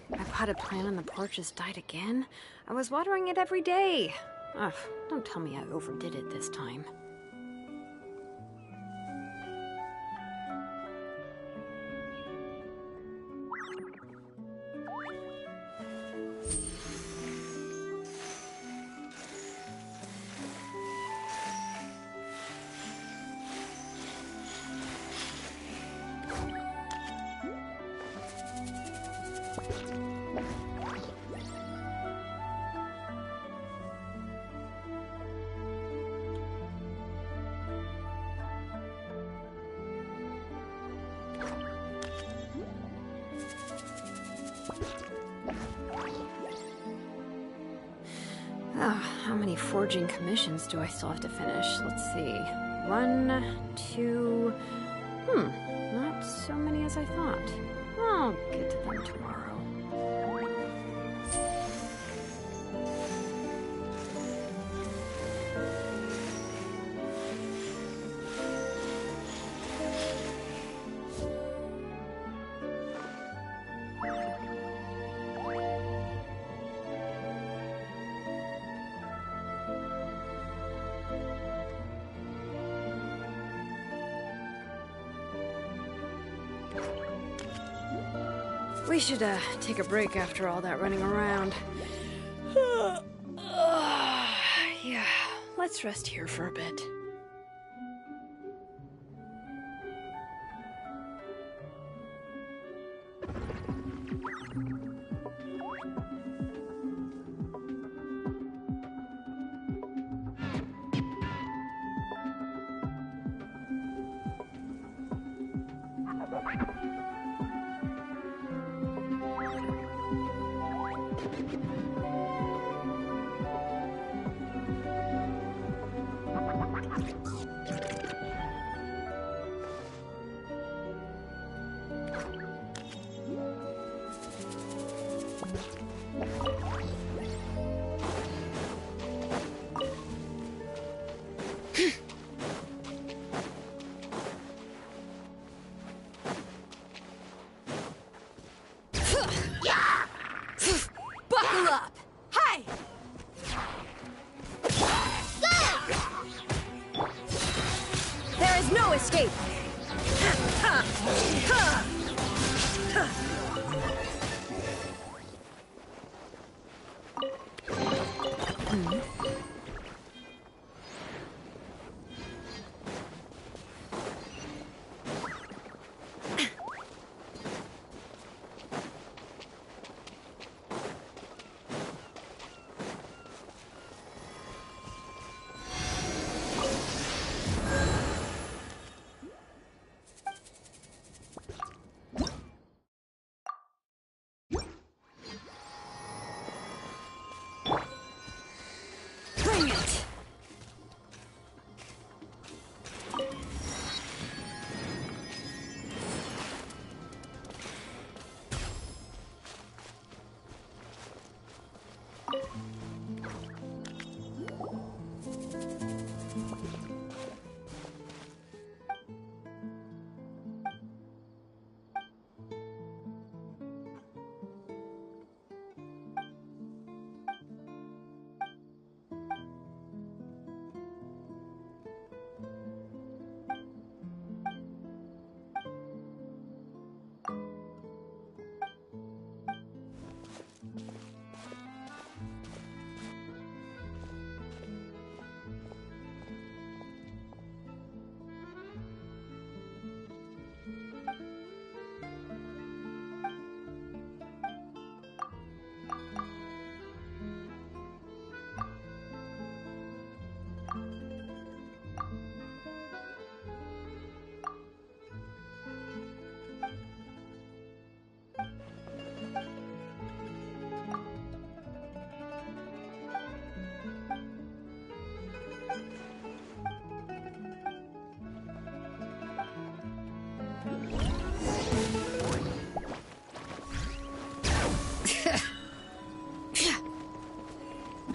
My potted plant on the porch has died again. I was watering it every day. Ugh, don't tell me I overdid it this time. How many forging commissions do I still have to finish? Let's see. 1, 2... not so many as I thought. I'll get to them tomorrow. We should, take a break after all that running around. Yeah, let's rest here for a bit.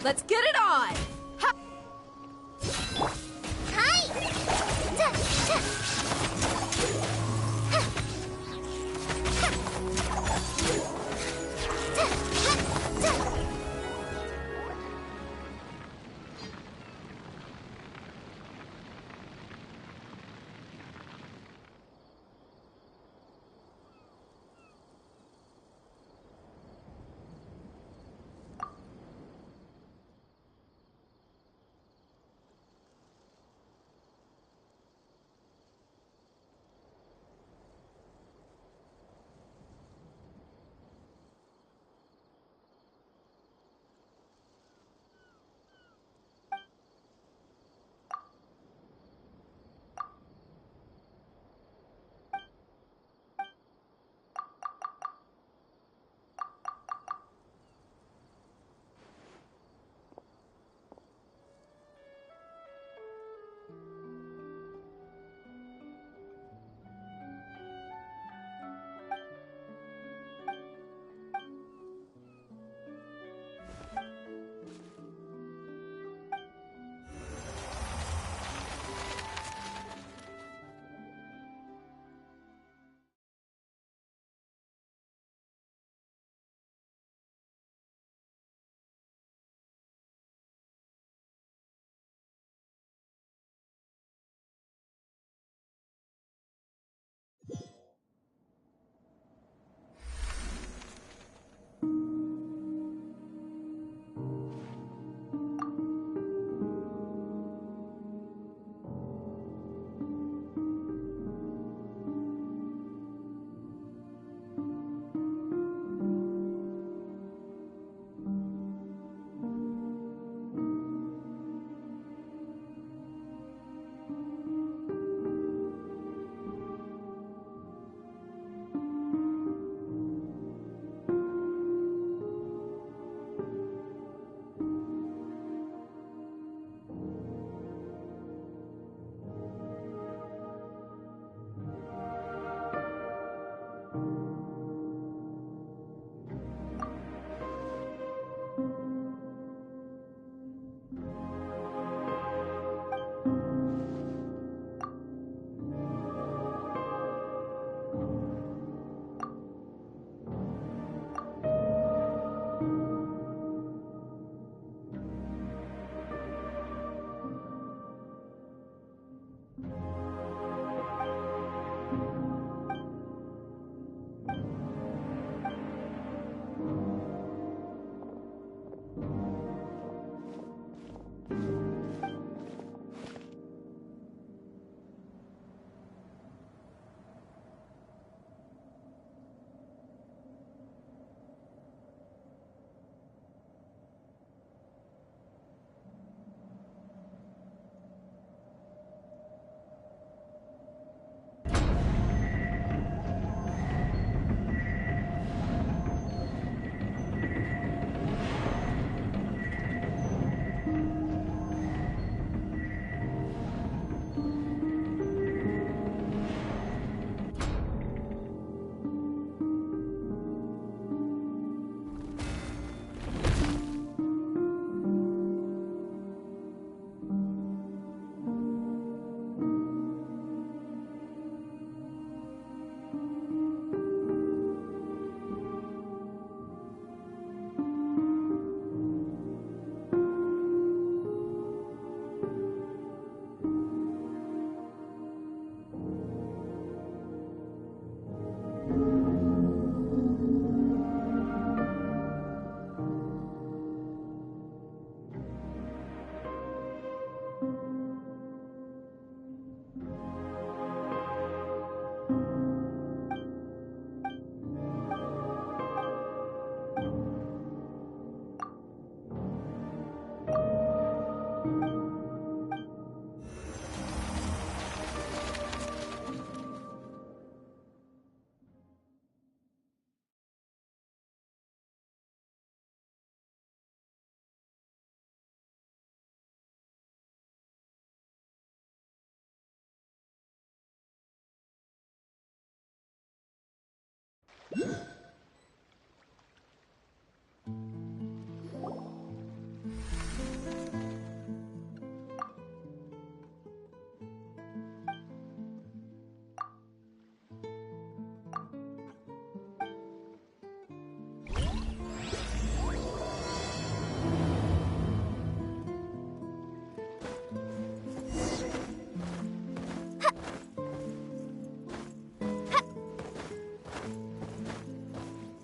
Let's get it on! Ha! Hi! Ta, ta. Ha. Ha. Ta, ha, ta.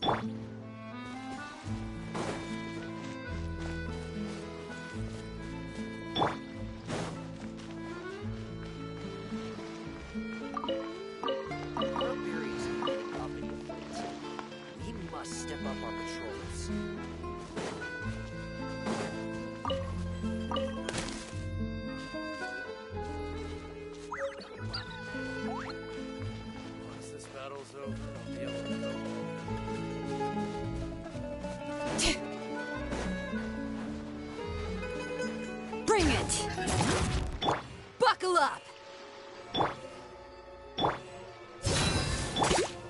We must step up our patrols. Once this battle's over, I'll be able to go home. Bring it! Buckle up!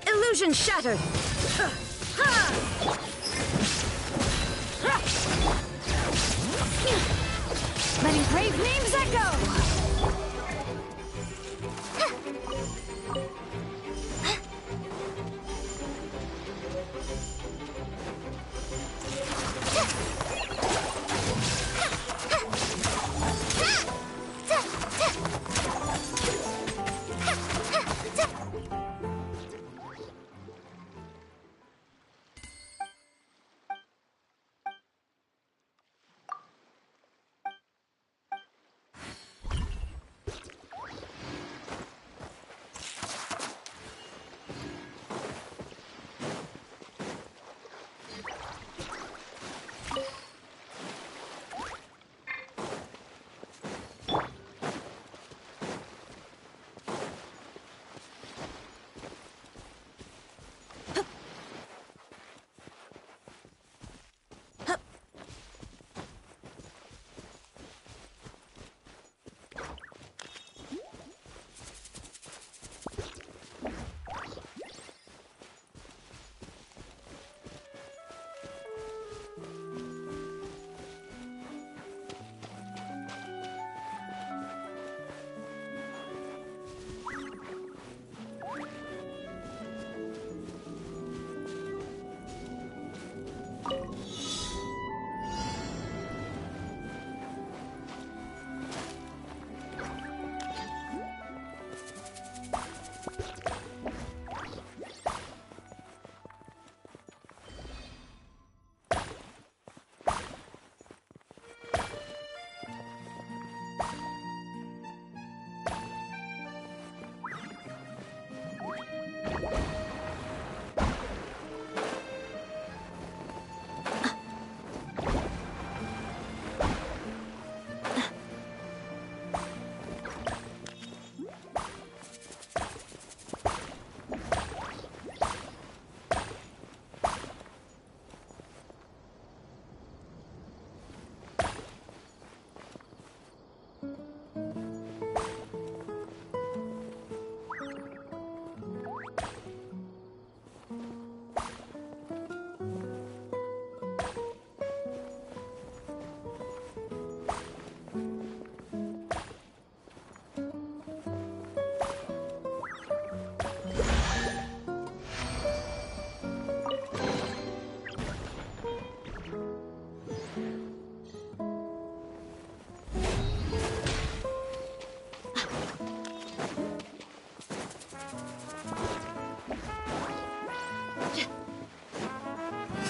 Illusion shattered! Letting brave names echo!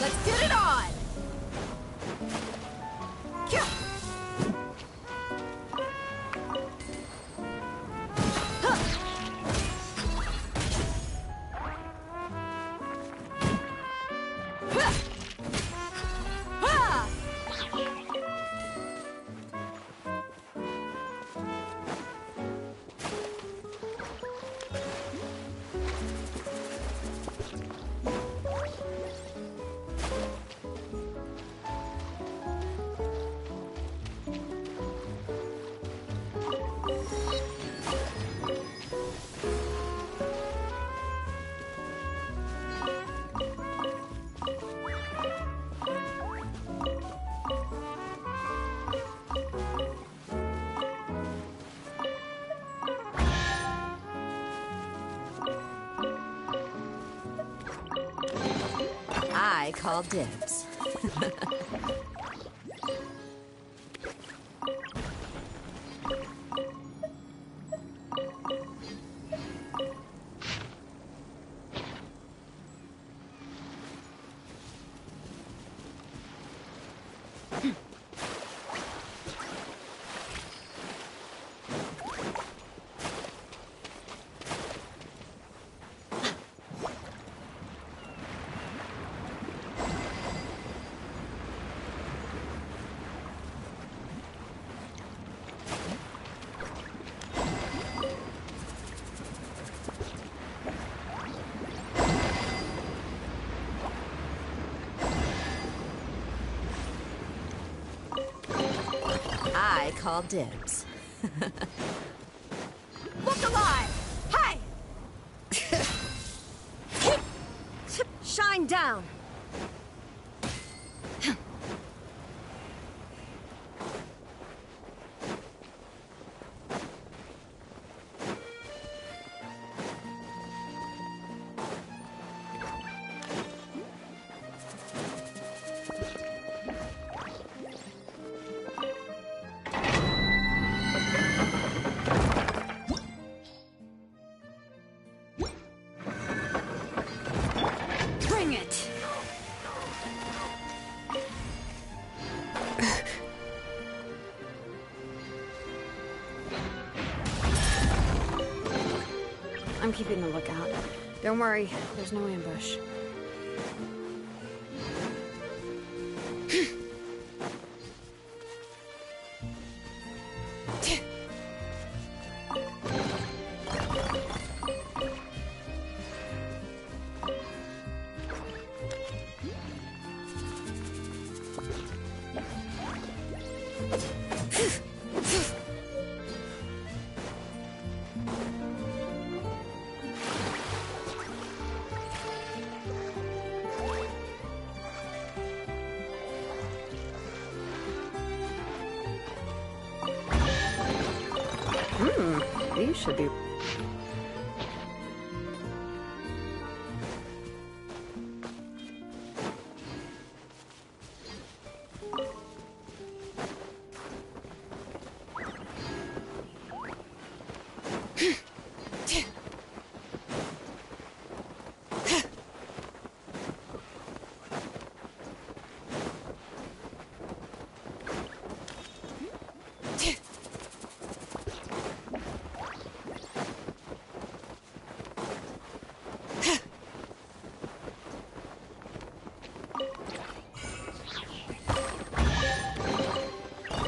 Let's get it on! I call dibs. call dibs. Look alive! Hi! Shine down! Bring it! I'm keeping the lookout. Don't worry, there's no ambush. These should be...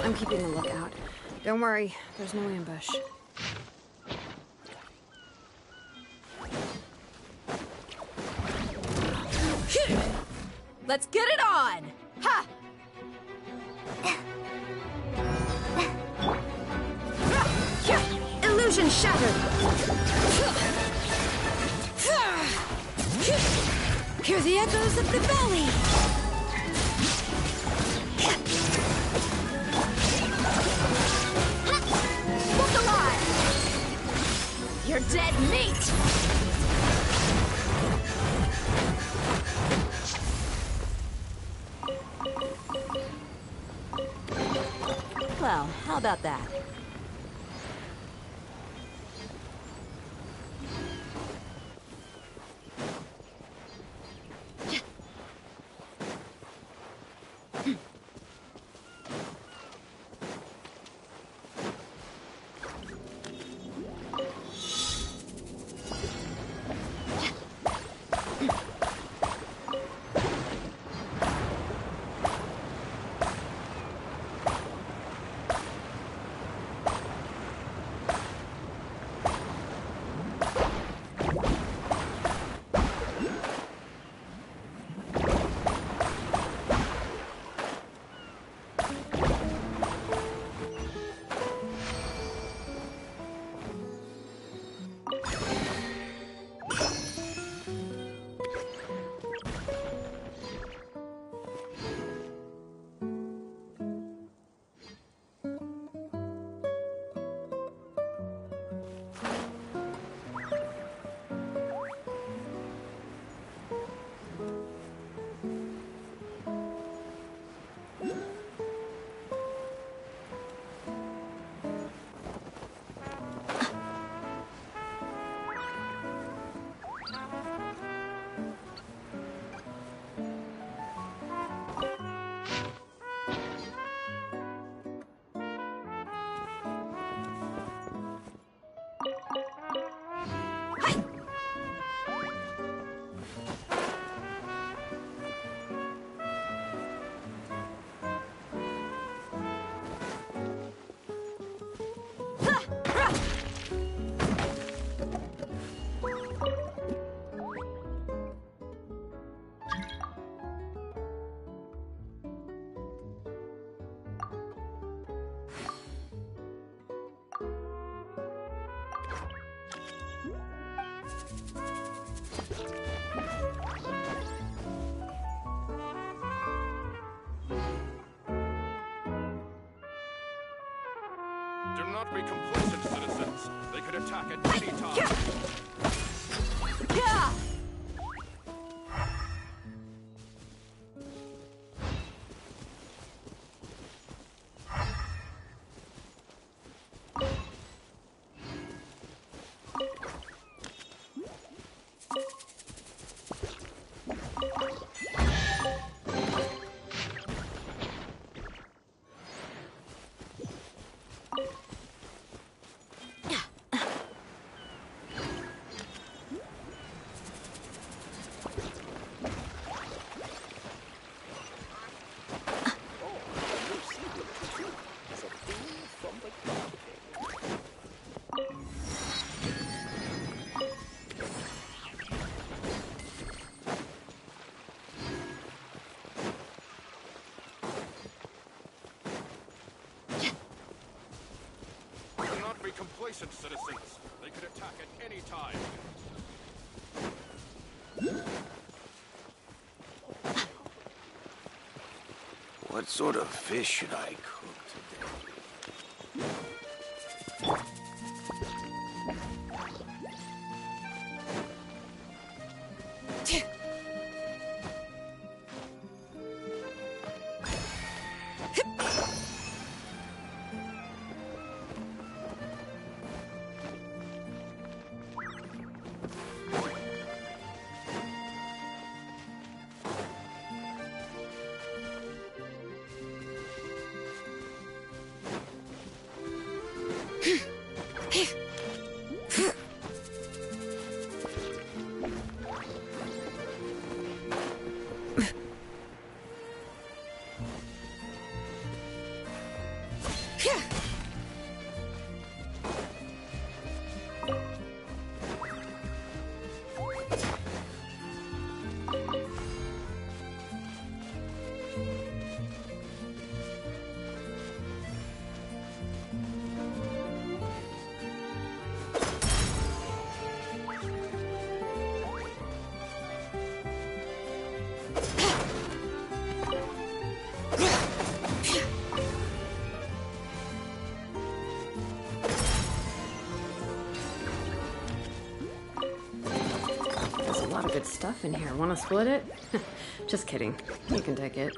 I'm keeping the lookout. Don't worry, there's no ambush. Let's get it on! Ha! Illusion shattered! Hear the echoes of the valley! Look alive! You're dead meat! Well, how about that? not be complacent, citizens. They could attack at any time. Yeah! Complacent, citizens. They could attack at any time. What sort of fish should I cook today? Good stuff in here. Want to split it? Just kidding. You can take it.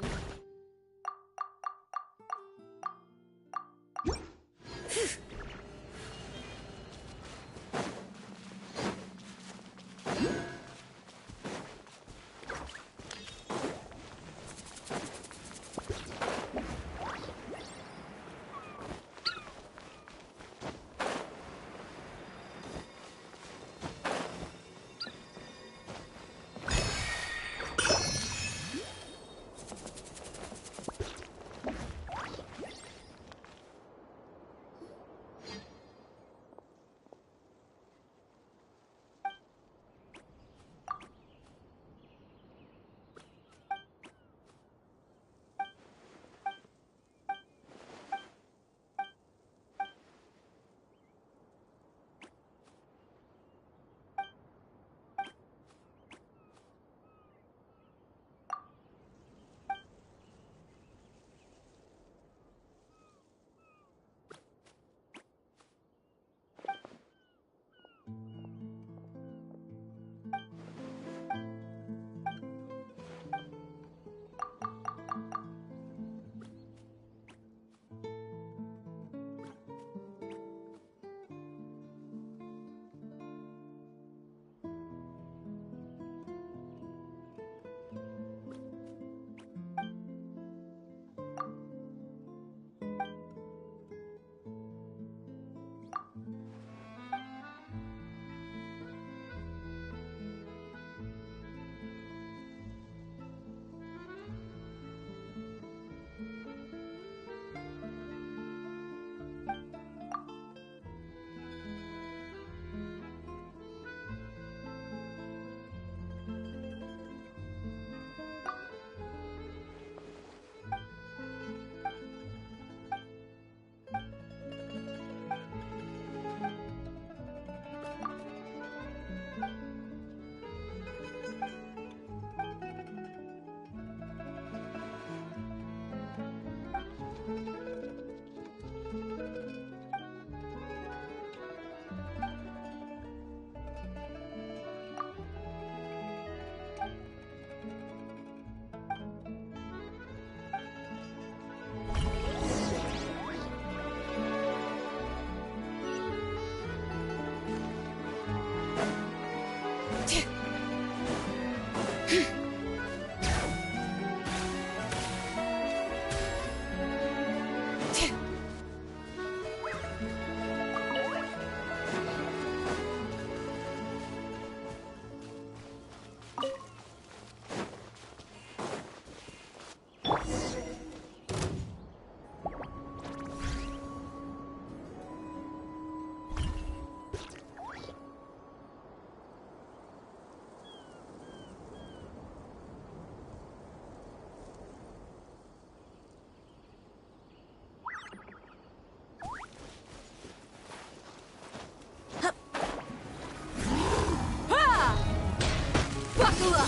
Dracula!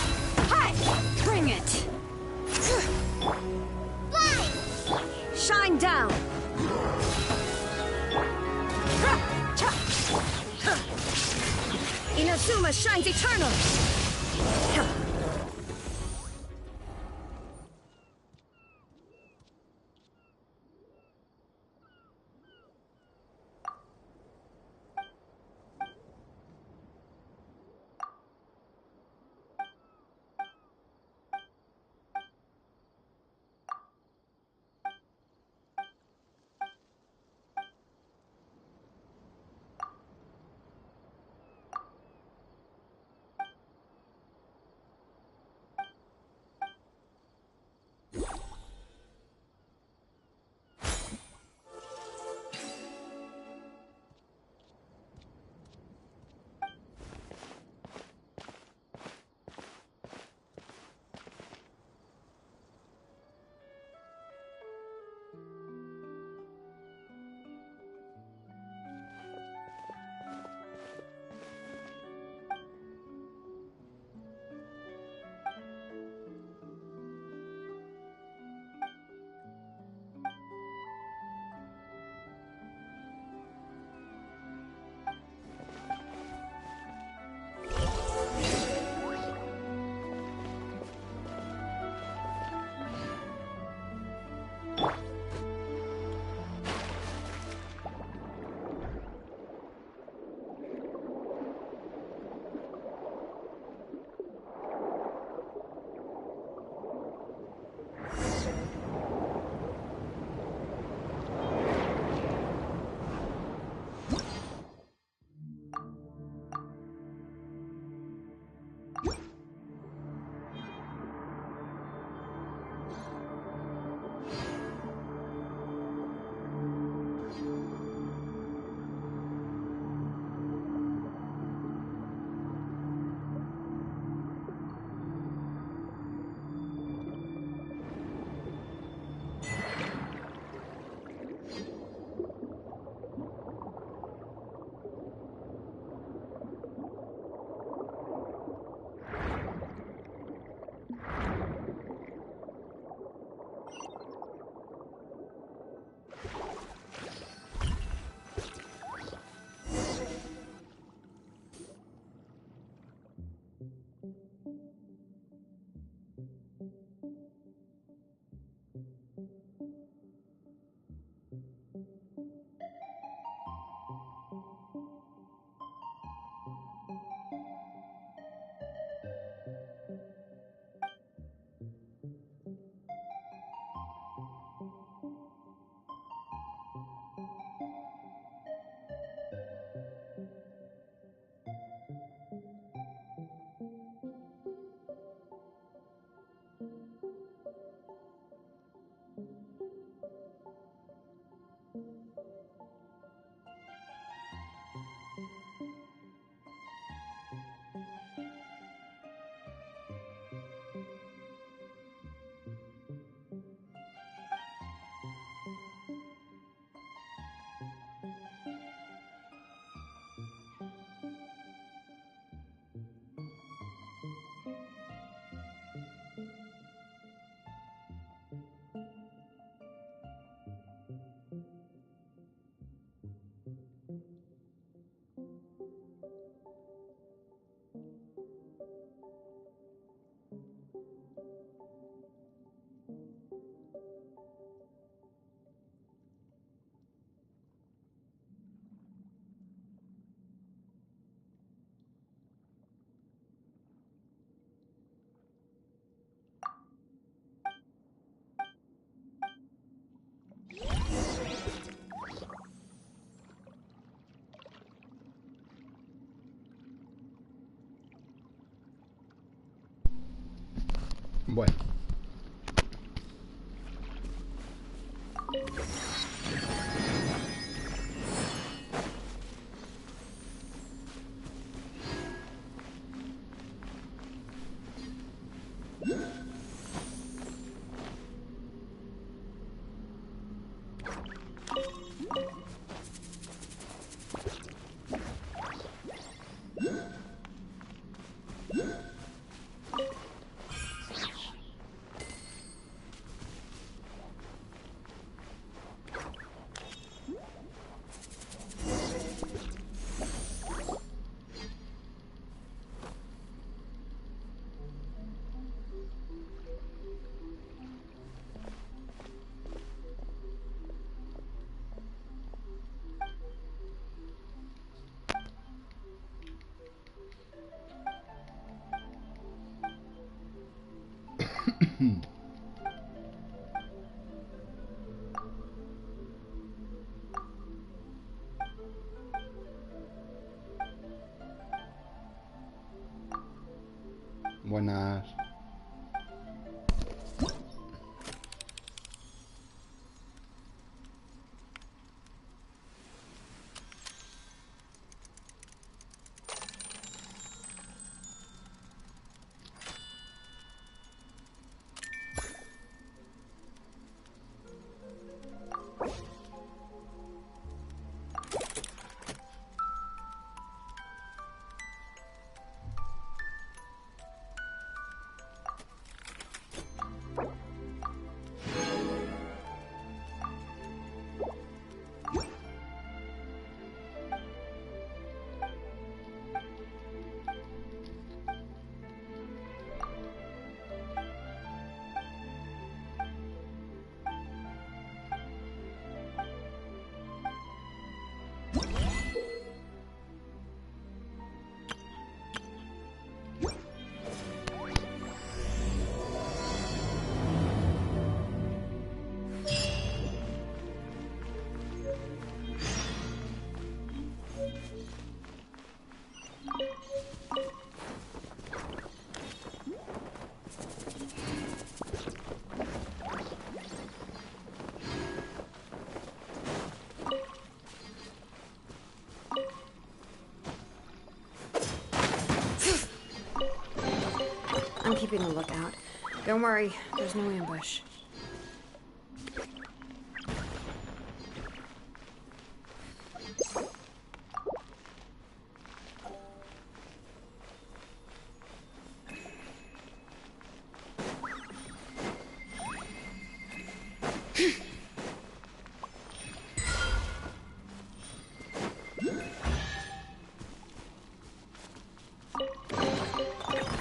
Hi! Bring it! Fly! Shine down! Inazuma shines eternal! Bueno. Buenas. I'm keeping a lookout. Don't worry, there's no ambush.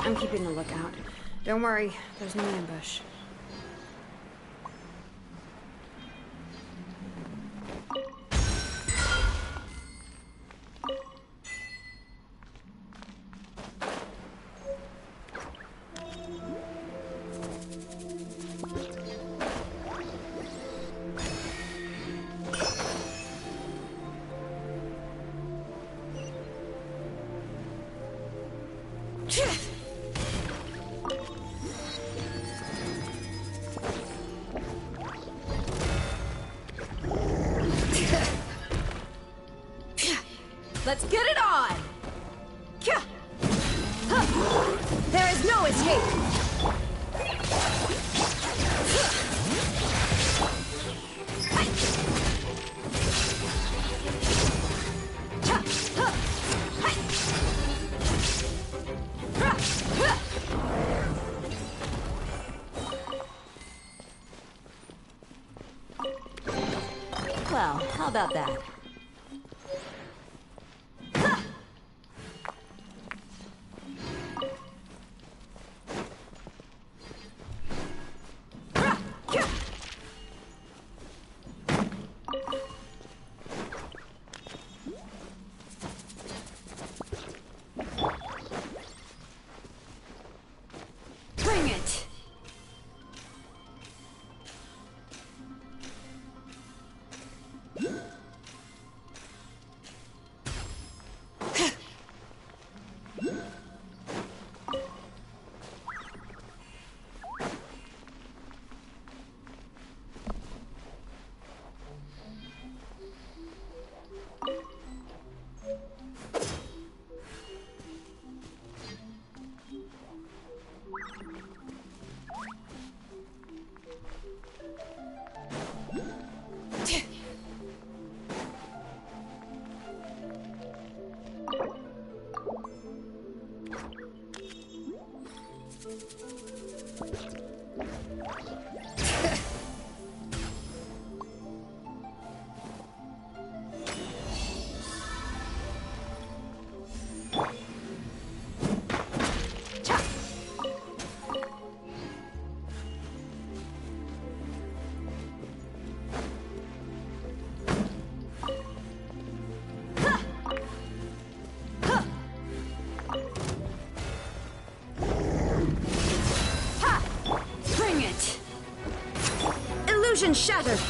I'm keeping a lookout. Don't worry, there's no ambush. Let's get it on! There is no escape! Well, how about that? Bring it! Bring been shattered.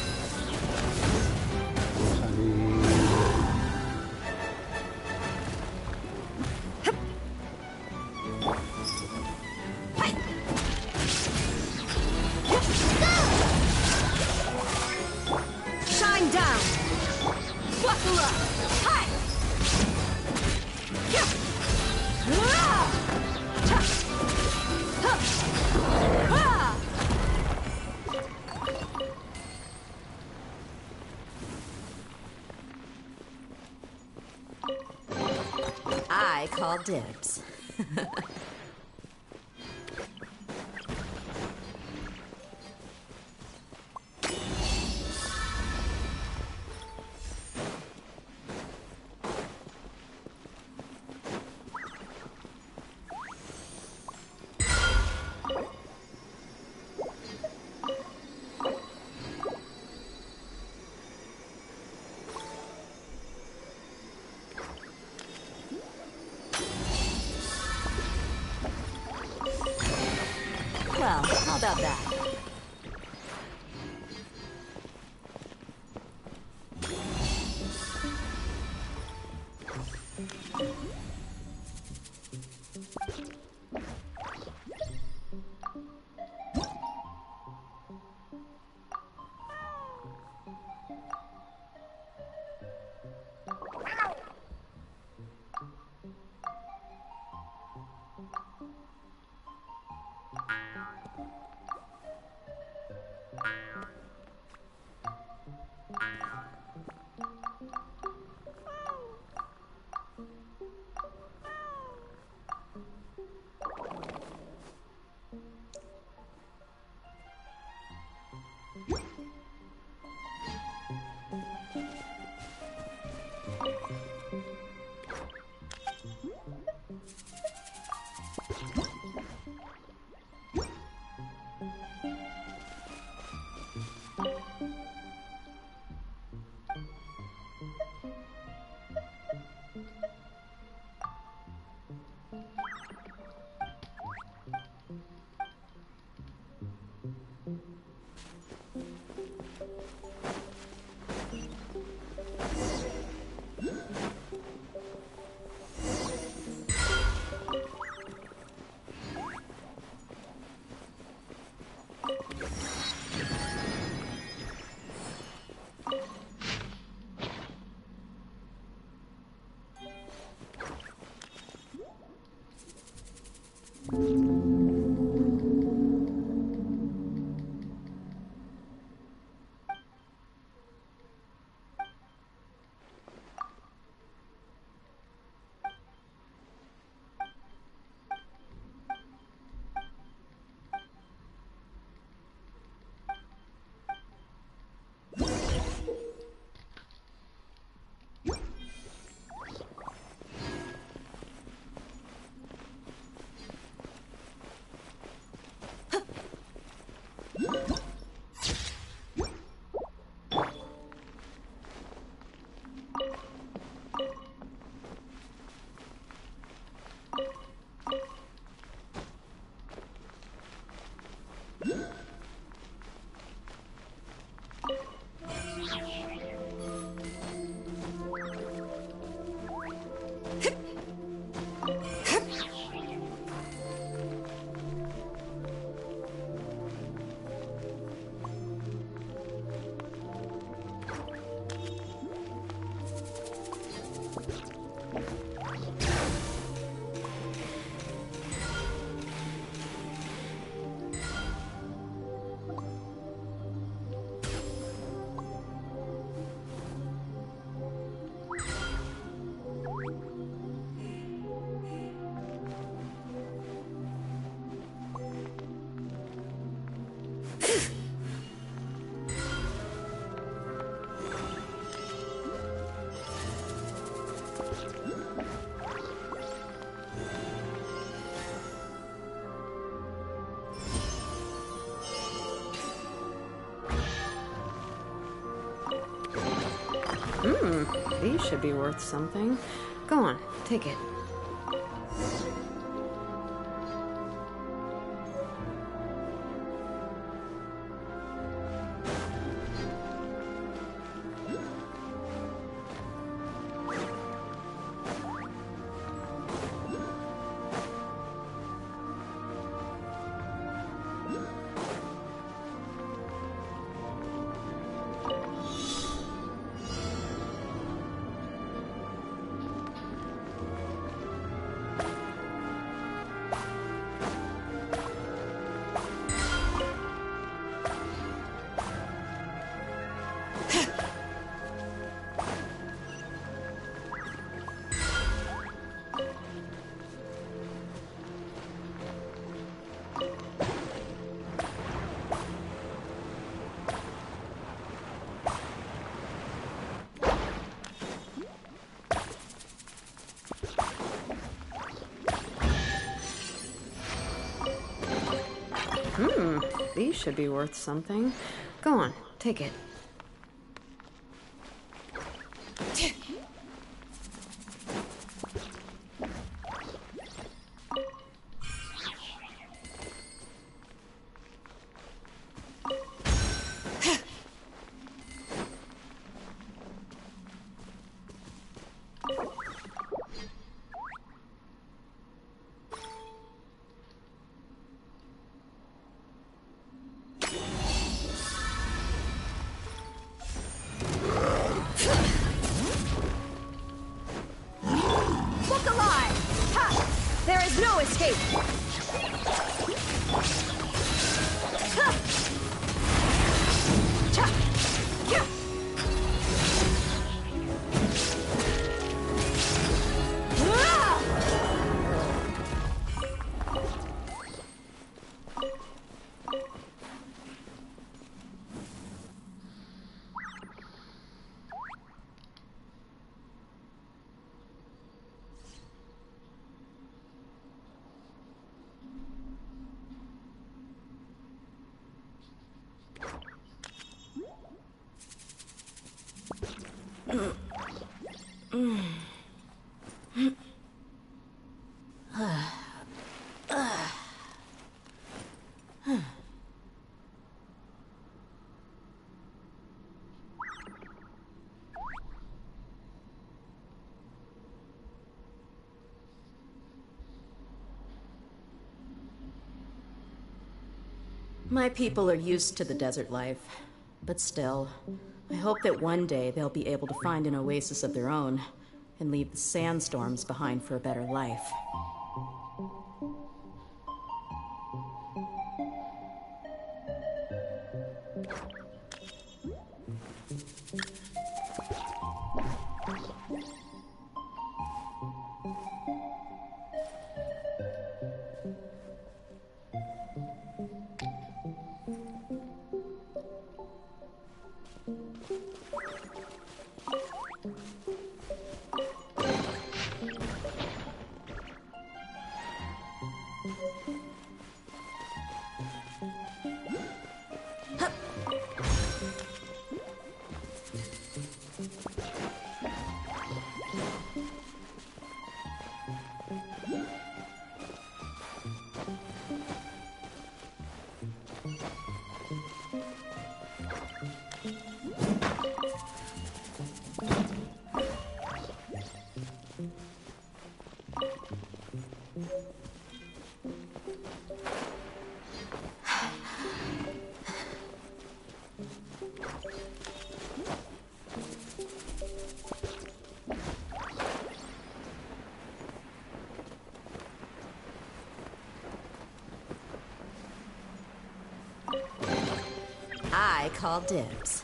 Shine down. Buckle up. Hi. Yeah. Ah! Ta. Huh. Ah! I call dibs. Well, how about that? These should be worth something. Go on, take it. These should be worth something. Go on, take it. Look alive! Ha! There is no escape! Ha! Cha! Ya! Ah! My people are used to the desert life, but still, I hope that one day they'll be able to find an oasis of their own and leave the sandstorms behind for a better life. I call dibs.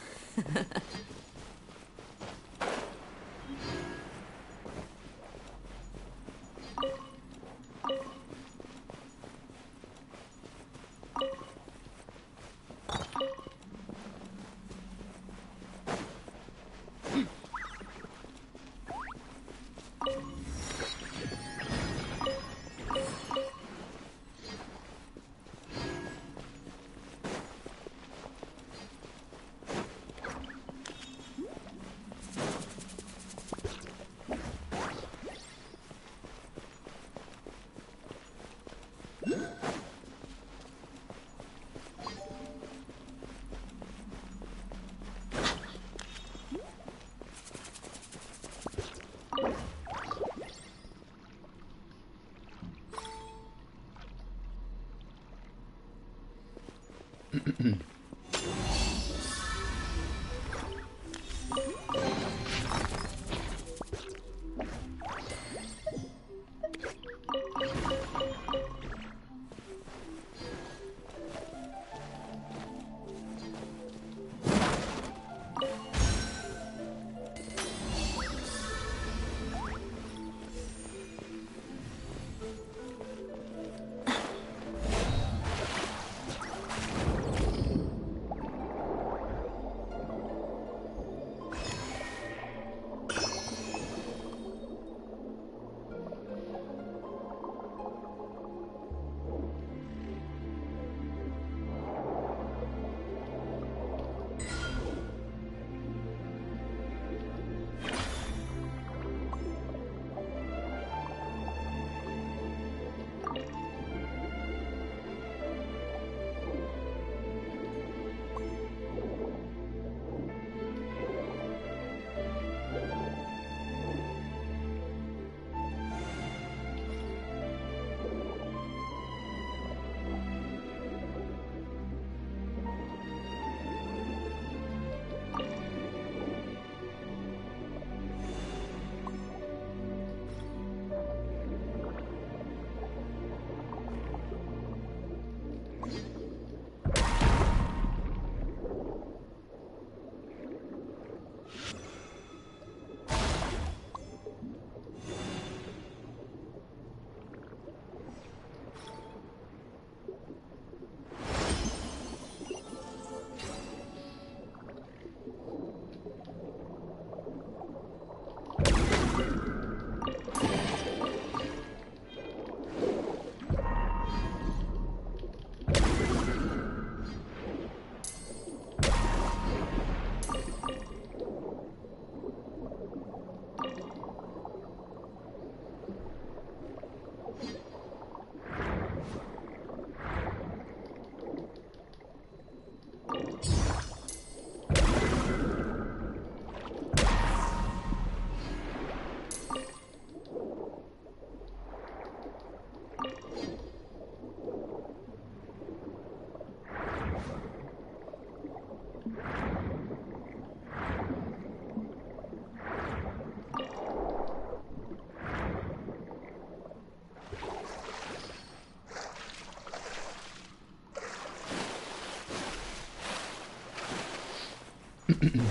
Bring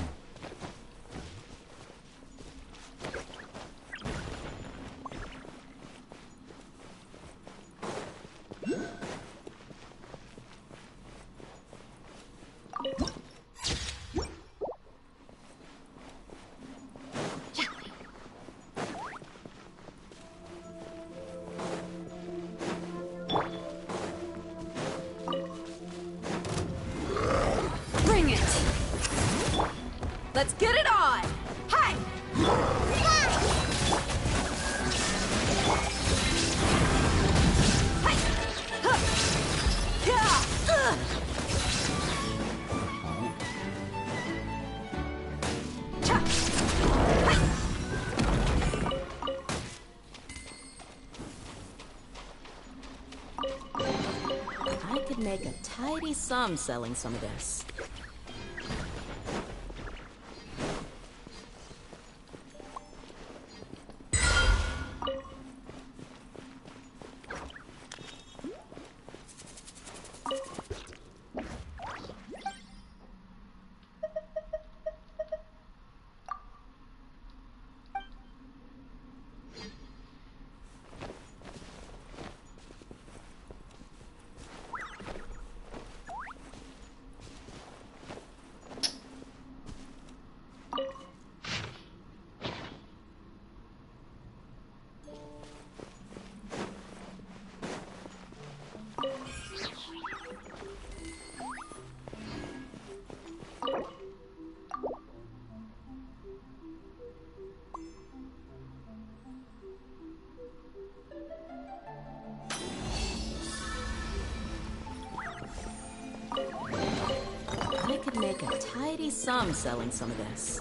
it! Let's get it on! Hi! Hi! Huh! Yeah! Cha! Hi! I could make a tidy sum selling some of this. I could make a tidy sum selling some of this.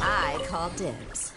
I call dibs.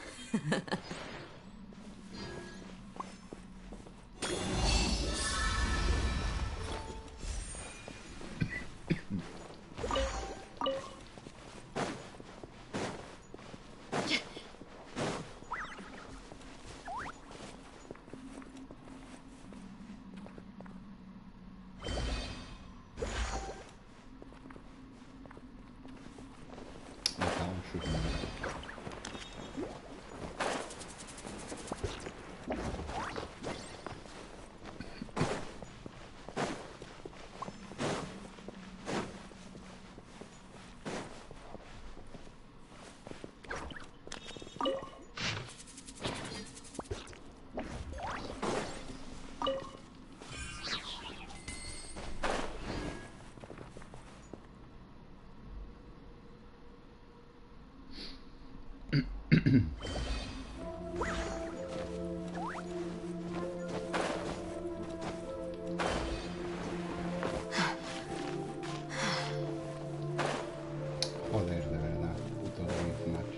Joder, de verdad, puto deathmatch.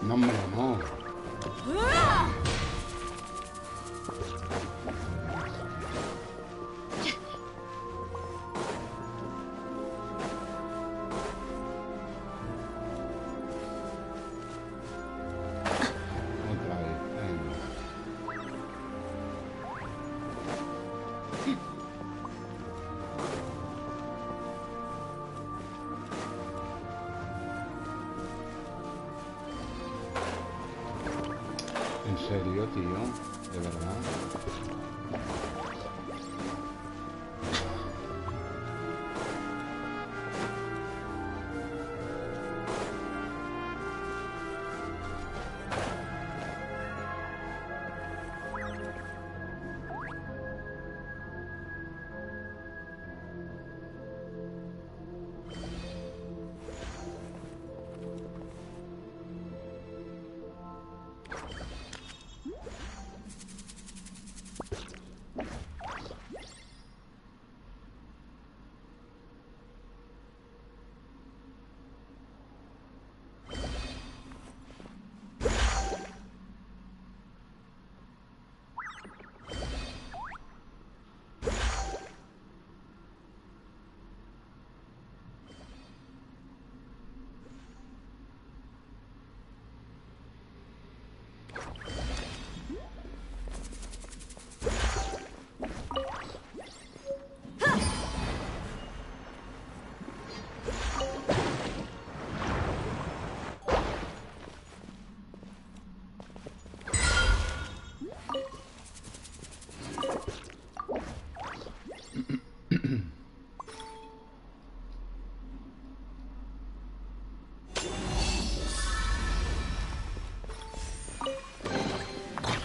No, hombre, no. Otra vez. Venga. ¿En serio, tío? ¿De verdad?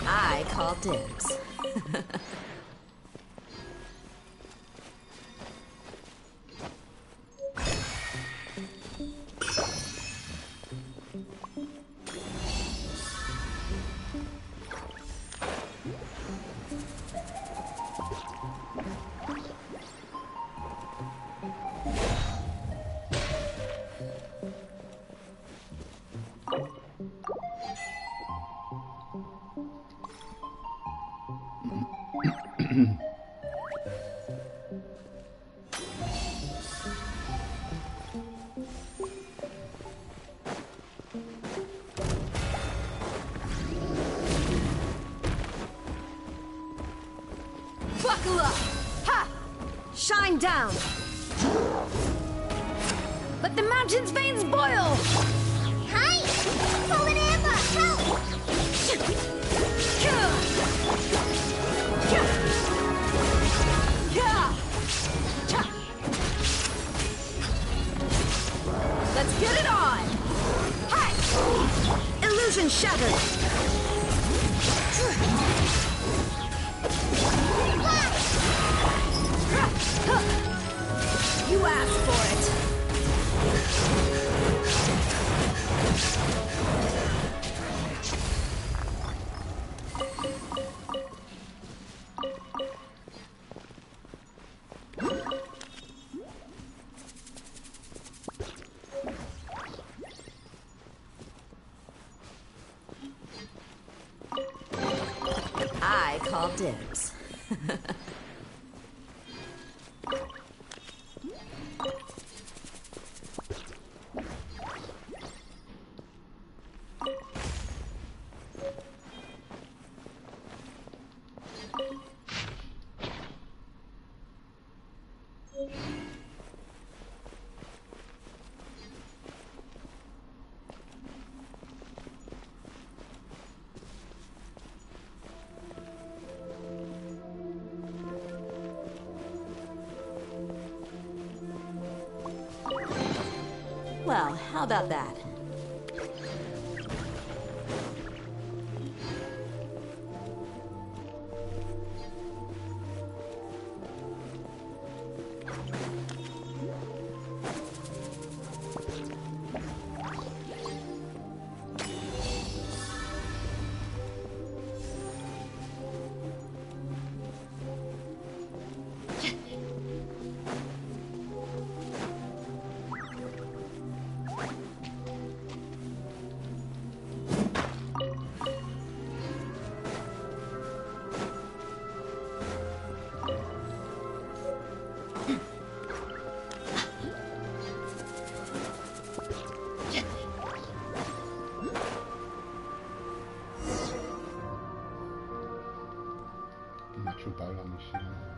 I call dibs. Buckle up! Ha! Shine down! Let the mountain's veins boil! Hi! Forward Amber! Help! Let's get it on! Hi! Illusion shattered! You asked for it! I call dibs. Well, how about that? chupado la misión.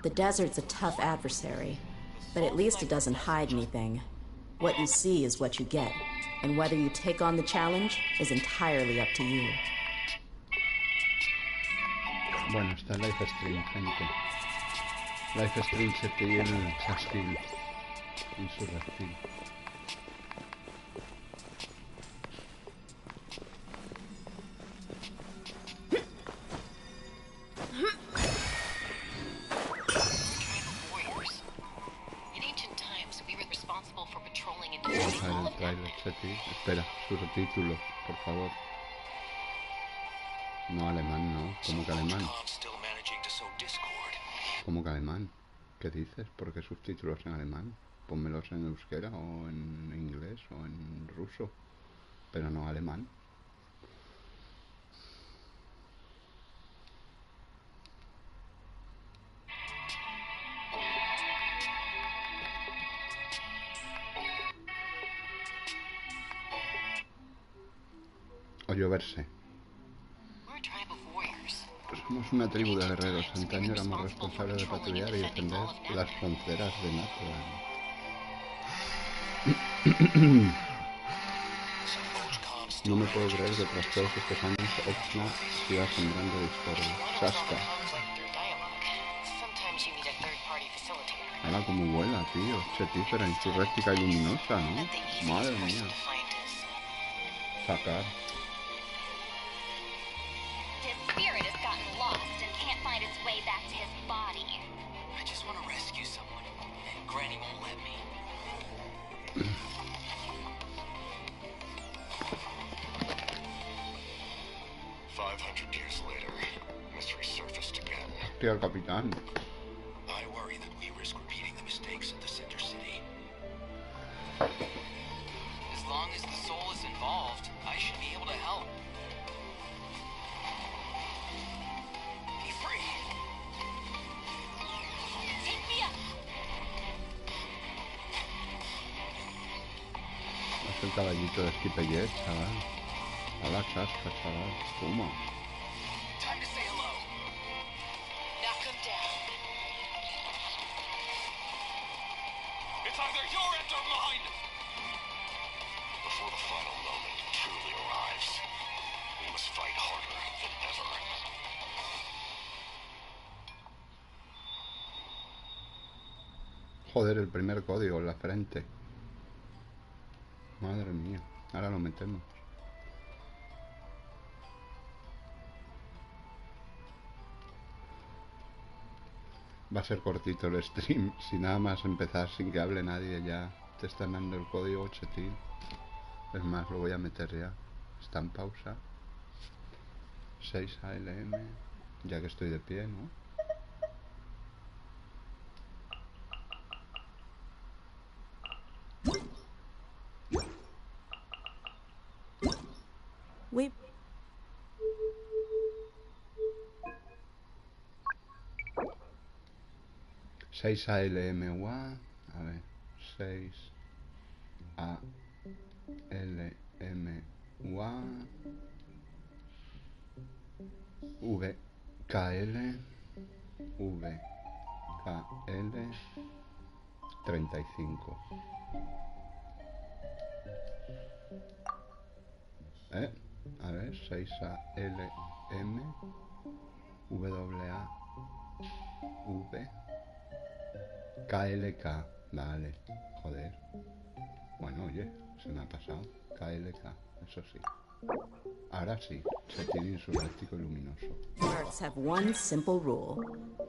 The desert's a tough adversary, but at least it doesn't hide anything. What you see is what you get, and whether you take on the challenge is entirely up to you. Bueno, está el live stream, gente. Live stream se tiene el chasquil. Insurrectil. Vamos a ver el trailer, Cheti. Espera, subtítulos, por favor. No alemán, no. ¿Cómo que alemán? ¿Cómo que alemán? ¿Qué dices? ¿Por qué subtítulos en alemán? Pónmelos en euskera o en inglés o en ruso. Pero no alemán. O lloverse. Somos una tribu de guerreros. Antaño éramos responsables de patrullar y defender las fronteras de Natlan. No me puedo creer que tras todos estos años Oxna siga sembrando discordia. Saska. Ahora como vuela, tío. Chetífera, insurréctica y luminosa, ¿no? Madre mía. Sacar. Hostia, el capitán. I worry that we risk repeating the mistakes of the Center City. As long as the soul is involved, I should be able to help. Be free. Take me up. Es el caballito de Skipper, chaval. A la chasca, chaval. Toma. Time to say hello. Knock him down. It's either your end or mine! Before the final moment truly arrives, we must fight harder than ever. Joder, el primer código en la frente. Madre mía. Ahora lo metemos. Va a ser cortito el stream. Si nada más empezar sin que hable nadie, ya te están dando el código Chetín. Es más, lo voy a meter ya. Está en pausa. 6 ALM. Ya que estoy de pie, ¿no? We... 6 ALM UA. A ver. 6 ALM UA. VKL. VKL 35. 6ALM WAV KLK. Vale, joder. Bueno, oye, se me ha pasado. KLK, eso sí. Ahora sí, Chetín insuláctico y luminoso. Mercs have one simple rule.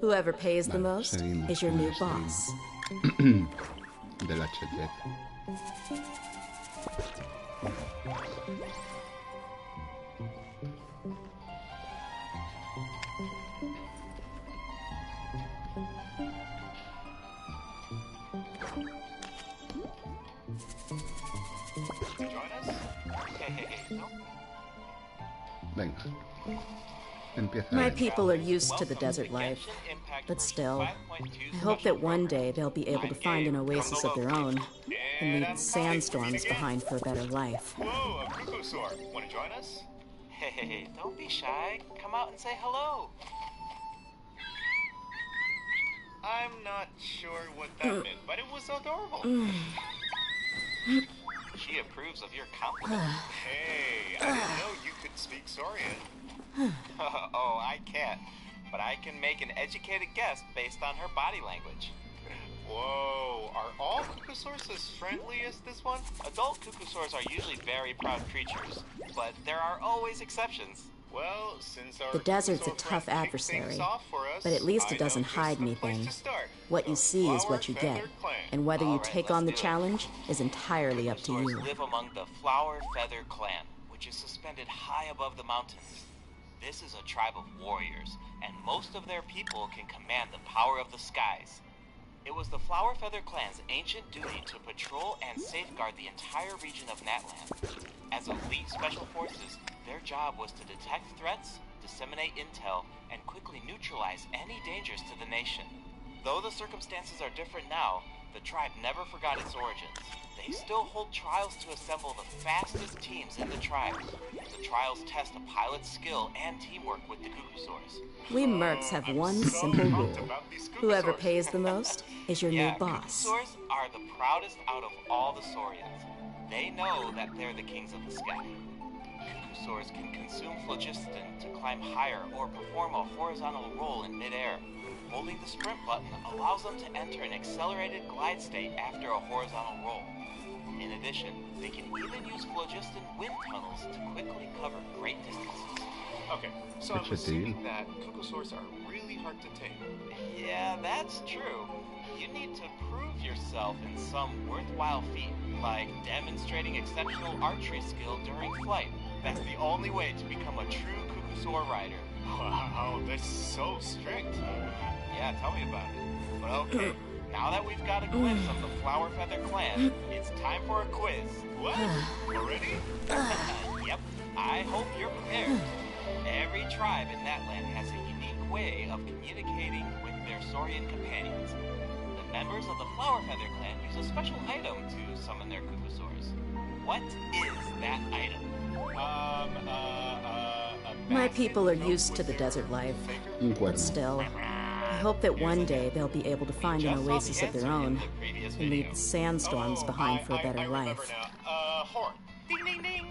Whoever pays the Vale, most seguimos is your con new el stream boss. de la Chetet. Venga. Empieza. My people are used to the desert life, but still, I hope that one day they'll be able to find an oasis of their own and leave the sandstorms behind for a better life. Whoa, a cuckoo soar. Want to join us? Hey, don't be shy. Come out and say hello. I'm not sure what that meant, but it was adorable. She approves of your compliment. Hey, I didn't know you could speak Saurian. Oh, I can't. But I can make an educated guess based on her body language. Whoa, are all cuckoosaurs as friendly as this one? Adult cuckoosaurs are usually very proud creatures, but there are always exceptions. Well, since our The desert's a cuckoosaur tough friend kicked adversary, things off for us, but at least I it doesn't know just hide the anything. place to start. What you The see is what you get, Flower-Feathered Clan. and whether you All right, take let's on the do it. challenge is entirely up to Cuckoosaurs you. live among the Flower Feather Clan, which is suspended high above the mountains. This is a tribe of warriors, and most of their people can command the power of the skies. It was the Flower Feather Clan's ancient duty to patrol and safeguard the entire region of Natland. As elite special forces, their job was to detect threats, disseminate intel, and quickly neutralize any dangers to the nation. Though the circumstances are different now, the tribe never forgot its origins. They still hold trials to assemble the fastest teams in the tribe. The trials test a pilot's skill and teamwork with the cuckoosaurs. We mercs have one so simple rule. pumped about these Whoever cuckoosaurs. pays the most is your Yeah, new boss. cuckoosaurs are the proudest out of all the saurians. They know that they're the kings of the sky. Cuckoosaurs can consume phlogiston to climb higher or perform a horizontal roll in midair. Holding the sprint button allows them to enter an accelerated glide state after a horizontal roll. In addition, they can even use phlogiston wind tunnels to quickly cover great distances. Okay, so I'm Such a assuming deal. that cuckoosaurs are really hard to tame. Yeah, that's true. You need to prove yourself in some worthwhile feat, like demonstrating exceptional archery skill during flight. That's the only way to become a true cuckoosaur rider. Wow, that's so strict. Yeah, tell me about it. But okay, now that we've got a glimpse of the Flower Feather Clan, it's time for a quiz. What? Already? Yep, I hope you're prepared. Every tribe in that land has a unique way of communicating with their saurian companions. The members of the Flower Feather Clan use a special item to summon their cuckoosaurs. What is that item? My people are used to the desert life, Un but cuerno. still, I hope that one day they'll be able to find an Just saw oasis the of their answer in own the previous and leave video. the sandstorms behind for a I better remember life. now. Horn. Ding ding ding!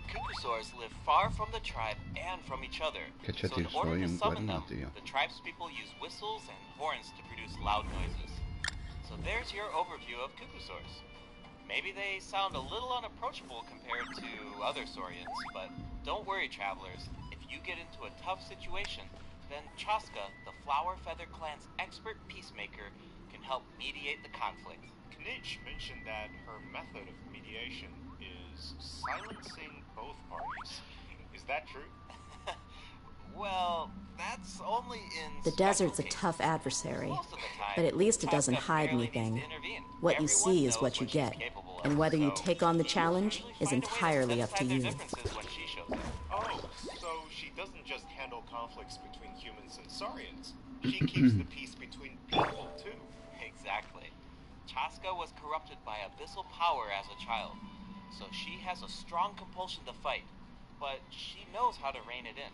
Cuckoosaurs live far from the tribe and from each other. Qué So in chetis order soy, to un summon cuerno, them, tío. the tribe's people use whistles and horns to produce loud noises. So there's your overview of cuckoosaurs. Maybe they sound a little unapproachable compared to other saurians, but don't worry, travelers. If you get into a tough situation, then Chaska, the Flower Feather Clan's expert peacemaker, can help mediate the conflict. Knitch mentioned that her method of mediation is silencing both parties. Is that true? Well, that's only in The special desert's a cases. tough adversary, Most of the time, but at least it doesn't Chaska hide barely needs to anything. intervene. What you Everyone see is knows what you she's get, capable of, and whether you so take on the people challenge usually is find a way to entirely set up to aside their you. differences when she shows up. Oh, so she doesn't just handle conflicts between humans and saurians. She keeps the peace between people, too. Exactly. Chaska was corrupted by abyssal power as a child, so she has a strong compulsion to fight, but she knows how to rein it in.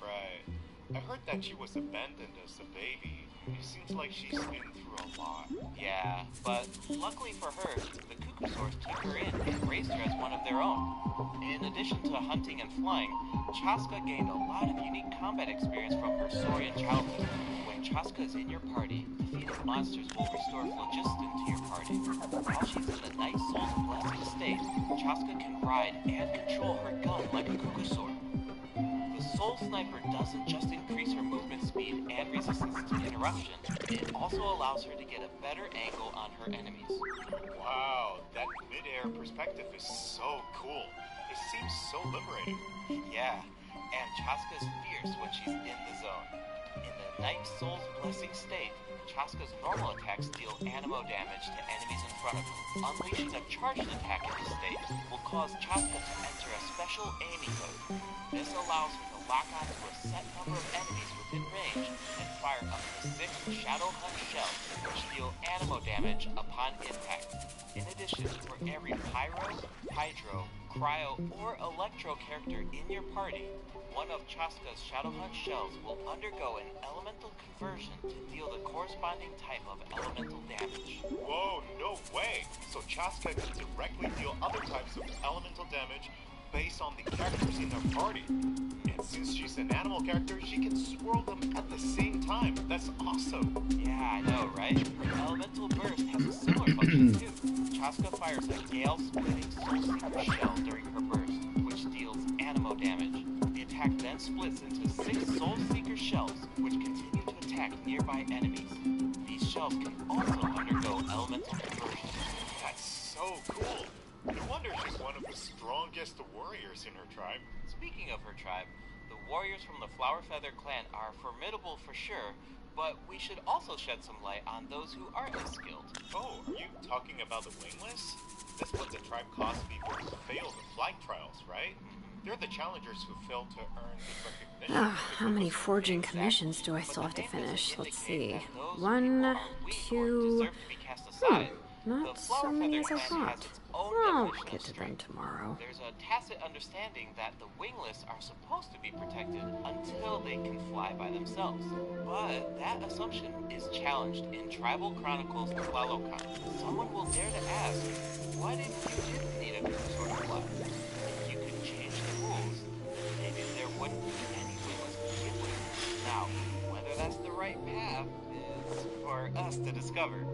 Right. I heard that she was abandoned as a baby, It seems like she's been through a lot. Yeah, but luckily for her, the Cuckoosaurs took her in and raised her as one of their own. In addition to hunting and flying, Chaska gained a lot of unique combat experience from her Saurian childhood. When Chaska is in your party, defeated monsters will restore phlogiston to your party. While she's in the Night Soul's blessing state, Chaska can ride and control her gun like a Cuckoosaur. The Soul Sniper doesn't just increase her movement speed and resistance to interruption, it also allows her to get a better angle on her enemies. Wow, that mid-air perspective is so cool. It seems so liberating. Yeah, and Chaska's fierce when she's in the zone. In the Night Soul's blessing state, Chaska's normal attacks deal animo damage to enemies in front of her. Unleashing a charged attack in this state will cause Chaska to enter a special aiming mode. This allows her to lock onto a set number of enemies within range and fire up to 6 Shadow Hunt shells, which deal animo damage upon impact. In addition, for every Pyro, Hydro, Cryo, or Electro character in your party, one of Chaska's Shadow Hunt shells will undergo an elemental conversion to deal the corresponding type of elemental damage. Whoa, no way! So Chaska can directly deal other types of elemental damage based on the characters in her party. And since she's an animal character, she can swirl them at the same time. That's awesome. Yeah, I know, right? Her elemental burst has a similar function too. Chaska fires a gale-splitting Soul Seeker shell during her burst, which deals animo damage. The attack then splits into 6 Soul Seeker shells, which continue to attack nearby enemies. These shells can also undergo elemental conversion. That's so cool. No wonder she's one of the strongest warriors in her tribe. Speaking of her tribe, the warriors from the Flower Feather clan are formidable for sure, but we should also shed some light on those who aren't as skilled. Oh, are you talking about the wingless? That's what the tribe calls people who fail the flight trials, right? They're the challengers who fail to earn the recognition. How many forging commissions do I still have to finish? Let's see. 1, 2... Not so many as I thought. I'll get to them tomorrow. There's a tacit understanding that the wingless are supposed to be protected until they can fly by themselves. But that assumption is challenged in Tribal Chronicles Tlalocan. Someone will dare to ask, what if you didn't need a Cuckoosaur to fly? If you could change the rules, maybe there wouldn't be any wingless to begin with. Now, whether that's the right path is for us to discover.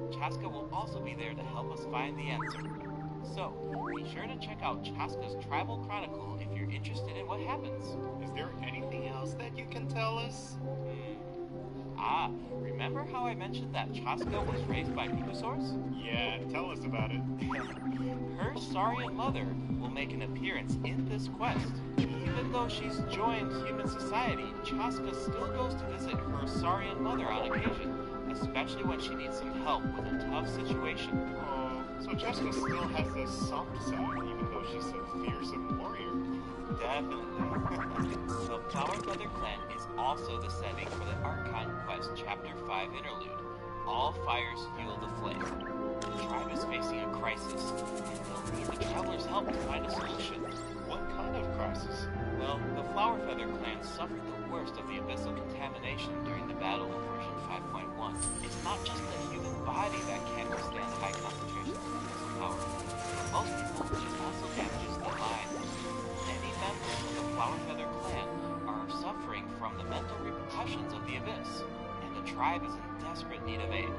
Chaska will also be there to help us find the answer. So, be sure to check out Chaska's Tribal Chronicle if you're interested in what happens. Is there anything else that you can tell us? Remember how I mentioned that Chaska was raised by Cuckoosaurs? Yeah, tell us about it. Her Saurian mother will make an appearance in this quest. Even though she's joined human society, Chaska still goes to visit her Saurian mother on occasion, especially when she needs some help with a tough situation. Oh, so Chaska still has a soft side, even though she's a fearsome warrior. Definitely. The Flower Feather Clan is also the setting for the Archon Quest Chapter 5 interlude. All fires fuel the flame. The tribe is facing a crisis, and they'll need the traveler's help to find a solution. What kind of crisis? Well, the Flower Feather Clan suffered the worst of the abyssal contamination during the battle of version 5.1. It's not just the human body that can't withstand high concentrations of abyssal power. For most people, it also damages the mind. Many members of the Flower Feather Clan are suffering from the mental repercussions of the abyss, and the tribe is in desperate need of aid.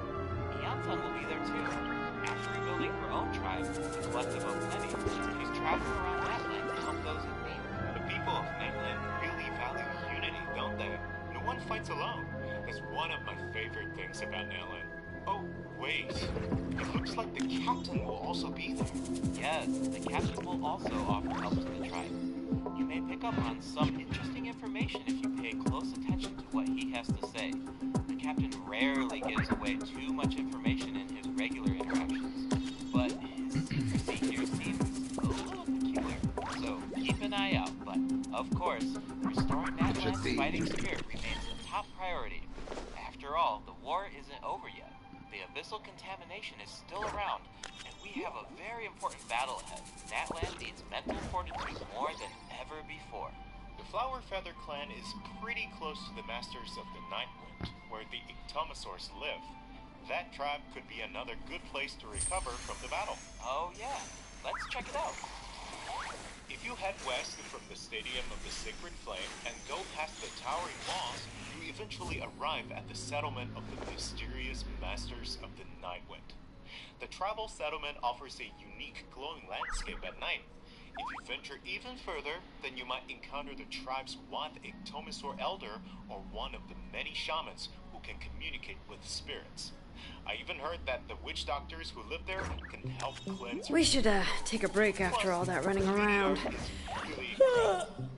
Eonson will be there too. After rebuilding her own tribe, the Collective of Many, she's traveling around Natland to help those in need. The people of Natland really value unity, don't they? No one fights alone. That's one of my favorite things about Natland. Oh, wait. It looks like the captain will also be there. Yes, the captain will also offer help to the tribe. You may pick up on some interesting information if you pay close attention to what he has to say. The captain rarely gives away too much information in his regular interactions, but his secrecy here seems a little peculiar, so keep an eye out. But, of course, restoring Natland's fighting spirit remains a top priority. After all, the war isn't over yet. The abyssal contamination is still around, and we have a very important battle ahead. Natland needs mental fortitude more than ever before. The Flower Feather clan is pretty close to the Masters of the Nightwind, where the Ictomosaurs live. That tribe could be another good place to recover from the battle. Oh yeah, let's check it out. If you head west from the Stadium of the Sacred Flame and go past the towering walls, you eventually arrive at the settlement of the mysterious Masters of the Nightwind. The tribal settlement offers a unique glowing landscape at night. If you venture even further, then you might encounter the tribe's one Ictomosaur elder or one of the many shamans who can communicate with spirits. I even heard that the witch doctors who live there can help cleanse. We should take a break after all that running around. In fact,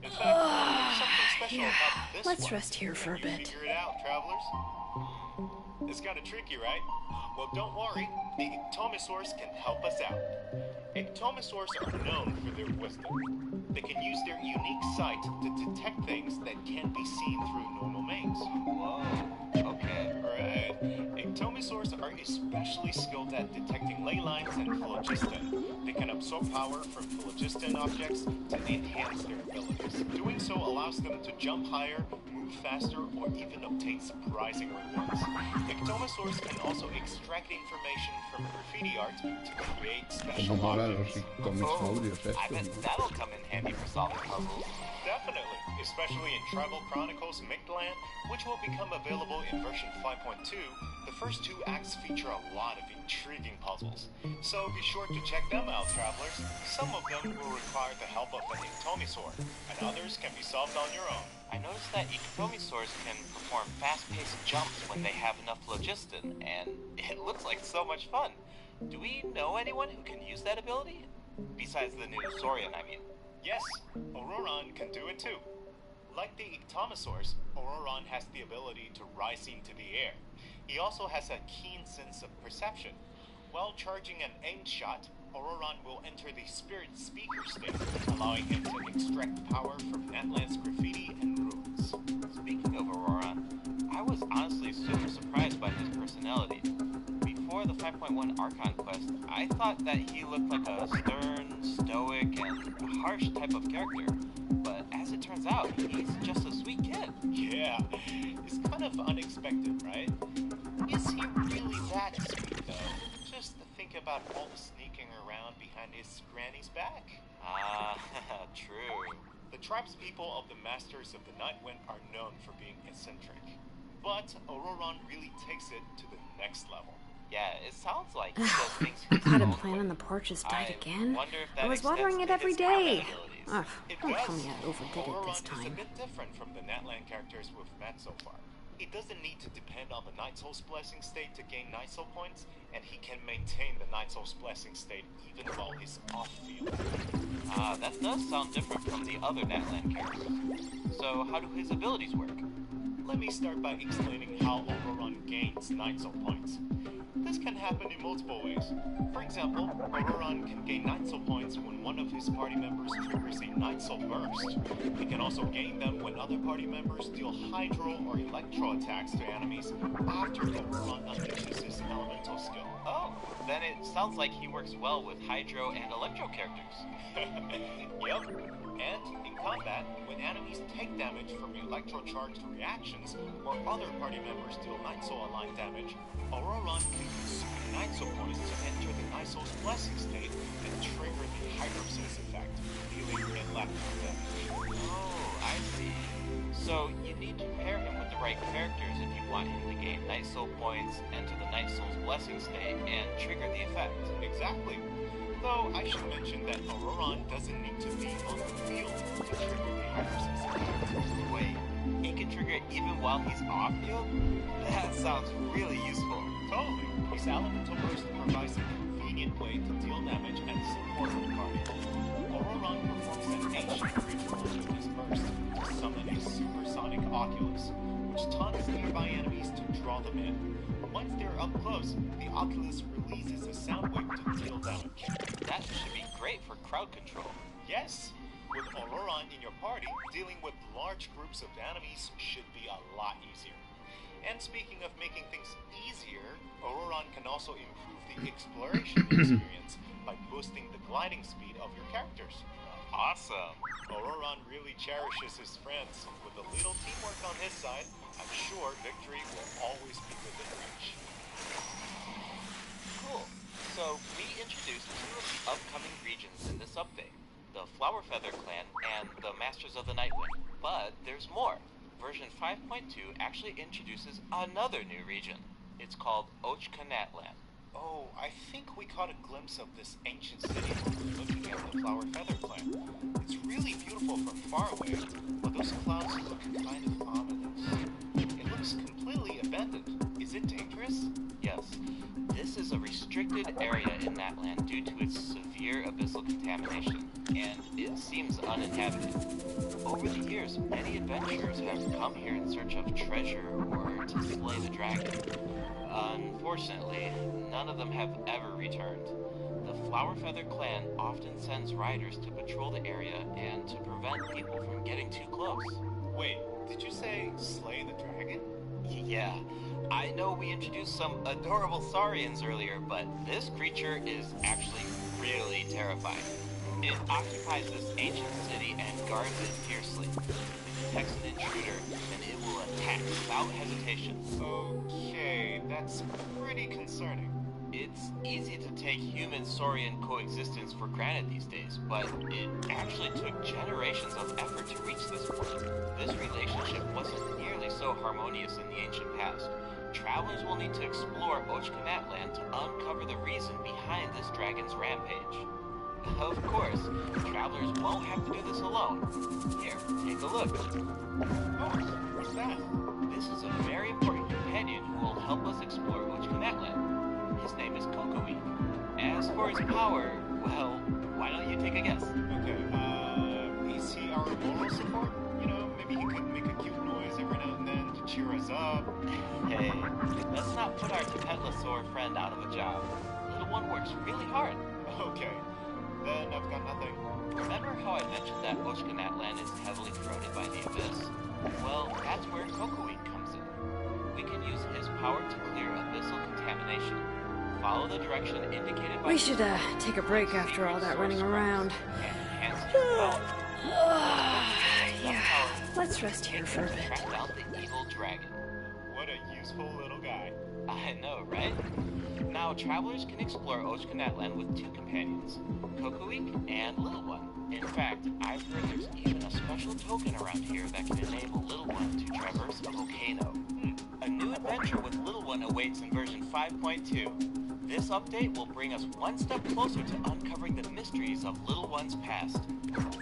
there's something special about this Let's one. rest here for a Can you bit. figure it out, travelers? It's kind of tricky, right? Well, don't worry. The Ictomosaurs can help us out. Ictomosaurs are known for their wisdom. They can use their unique sight to detect things that can't be seen through normal means. Whoa, okay. Right. Ictomosaurs are especially skilled at detecting ley lines and phlogiston. They can absorb power from phlogiston objects to enhance their abilities. Doing so allows them to jump higher, move faster, or even obtain surprising rewards. Ictomosaurs can also extract information from graffiti art to create Como special mola los objects. ictomosaurios I bet estos. that'll come in handy for solving puzzles. Definitely, especially in Tribal Chronicles Mictland, which will become available in version 5.2. The first two acts feature a lot of intriguing puzzles, so be sure to check them out, travelers. Some of them will require the help of an Ictomosaur, and others can be solved on your own. I noticed that Ictomosaurs can perform fast-paced jumps when they have enough phlogiston, and it looks like so much fun. Do we know anyone who can use that ability? Besides the new Saurian, I mean. Yes, Auroron can do it too. Like the Ictomosaurs, Auroron has the ability to rise into the air. He also has a keen sense of perception. While charging an aimed shot, Auroron will enter the spirit speaker state, allowing him to extract power from Natlan's graffiti and ruins. Speaking of Auroron, I was honestly super surprised by his personality. Before the 5.1 Archon quest, I thought that he looked like a stern, stoic, and harsh type of character. But as it turns out, he's just a sweet kid. Yeah, it's kind of unexpected, right? Is he really that sweet, though? Just think about all the sneaking around behind his granny's back. Ah, true. The tribespeople of the Masters of the Nightwind are known for being eccentric. But Auroron really takes it to the next level. Yeah, it sounds like he does things his Potted own plant way. on the porch has died I again. wonder if that I was extends watering it to every his day. combat abilities. Ugh, It don't does. tell me I overdid it Auroron this is a time. bit different from the Natlan characters we've met so far. He doesn't need to depend on the Night Soul's Blessing state to gain Night Soul points, and he can maintain the Night Soul's Blessing state even while he's off-field. Ah, that does sound different from the other Natlan characters. So how do his abilities work? Let me start by explaining how Auroron gains Night Soul points. This can happen in multiple ways. For example, Auroron can gain Night Soul points when one of his party members triggers a Night Soul burst. He can also gain them when other party members deal Hydro or Electro attacks to enemies after Auroron unleashes his elemental skill. Oh, then it sounds like he works well with Hydro and Electro characters. Yep. And in combat, when enemies take damage from electro-charged reactions, or other party members deal Night Soul aligned damage, Auroron can consume Night Soul points to enter the Night Soul's Blessing state and trigger the Hydrosis effect, dealing electro damage. Oh, I see. So you need to pair him with the right characters if you want him to gain Night Soul points, enter the Night Soul's Blessing state, and trigger the effect. Exactly. Though I should mention that Auroron doesn't need to be on the field to trigger the Hydrosis effect. Wait, he can trigger it even while he's off-field? That sounds really useful. Totally. His elemental burst provides a convenient way to deal damage and support the party. Auroron performs an ancient ritual with his burst to summon a supersonic Oculus, which taunts nearby enemies to draw them in. Once they're up close, the Oculus releases a sound wave to deal damage. That should be great for crowd control. Yes, with Auroron in your party, dealing with large groups of enemies should be a lot easier. And speaking of making things easier, Auroron can also improve the exploration experience by boosting the gliding speed of your characters. Awesome. Auroron really cherishes his friends. With a little teamwork on his side, I'm sure victory will always be within reach. Cool. So, we introduced two of the upcoming regions in this update. The Flower Feather Clan and the Masters of the Nightwind. But there's more. Version 5.2 actually introduces another new region. It's called Ochkanatland. Oh, I think we caught a glimpse of this ancient city when we were looking at the Flower Feather Clan. It's really beautiful from far away, but those clouds look kind of ominous. It looks completely abandoned. Is it dangerous? Yes. This is a restricted area in that land due to its severe abyssal contamination, and it seems uninhabited. Over the years, many adventurers have come here in search of treasure or to slay the dragon. Unfortunately, none of them have ever returned. The Flower Feather Clan often sends riders to patrol the area and to prevent people from getting too close. Wait, did you say slay the dragon? Yeah, I know we introduced some adorable saurians earlier, but this creature is actually really terrifying. It occupies this ancient city and guards it fiercely. If it detects an intruder, then it will attack without hesitation. Okay, that's pretty concerning. It's easy to take human-saurian coexistence for granted these days, but it actually took generations of effort to reach this point. This relationship wasn't nearly so harmonious in the ancient past. Travelers will need to explore Ochkanatland to uncover the reason behind this dragon's rampage. Of course, travelers won't have to do this alone. Here, take a look. Oh, what's that? This is a very important companion who will help us explore Ochkanatland. His name is Kokoe. As for his power, well, why don't you take a guess? Okay, is he our moral support? You know, maybe he could make a cute noise every now and then to cheer us up. Hey, let's not put our Tapetlosaur friend out of a job. Little one works really hard. Okay, then I've got nothing. Remember how I mentioned that Ochkanatland is heavily corroded by the Abyss? Well, that's where Kokoe comes in. We can use his power to clear abyssal contamination. Follow the direction indicated by... We should take a break after all that running around. Yeah, let's rest here for a bit. Track down the evil dragon. What a useful little guy. I know, right? Now, travelers can explore Ochkanatland with two companions, Kokoe and Little One. In fact, I've heard there's even a special token around here that can enable Little One to traverse a volcano. A new adventure with Little One awaits in version 5.2. This update will bring us one step closer to uncovering the mysteries of Little One's past.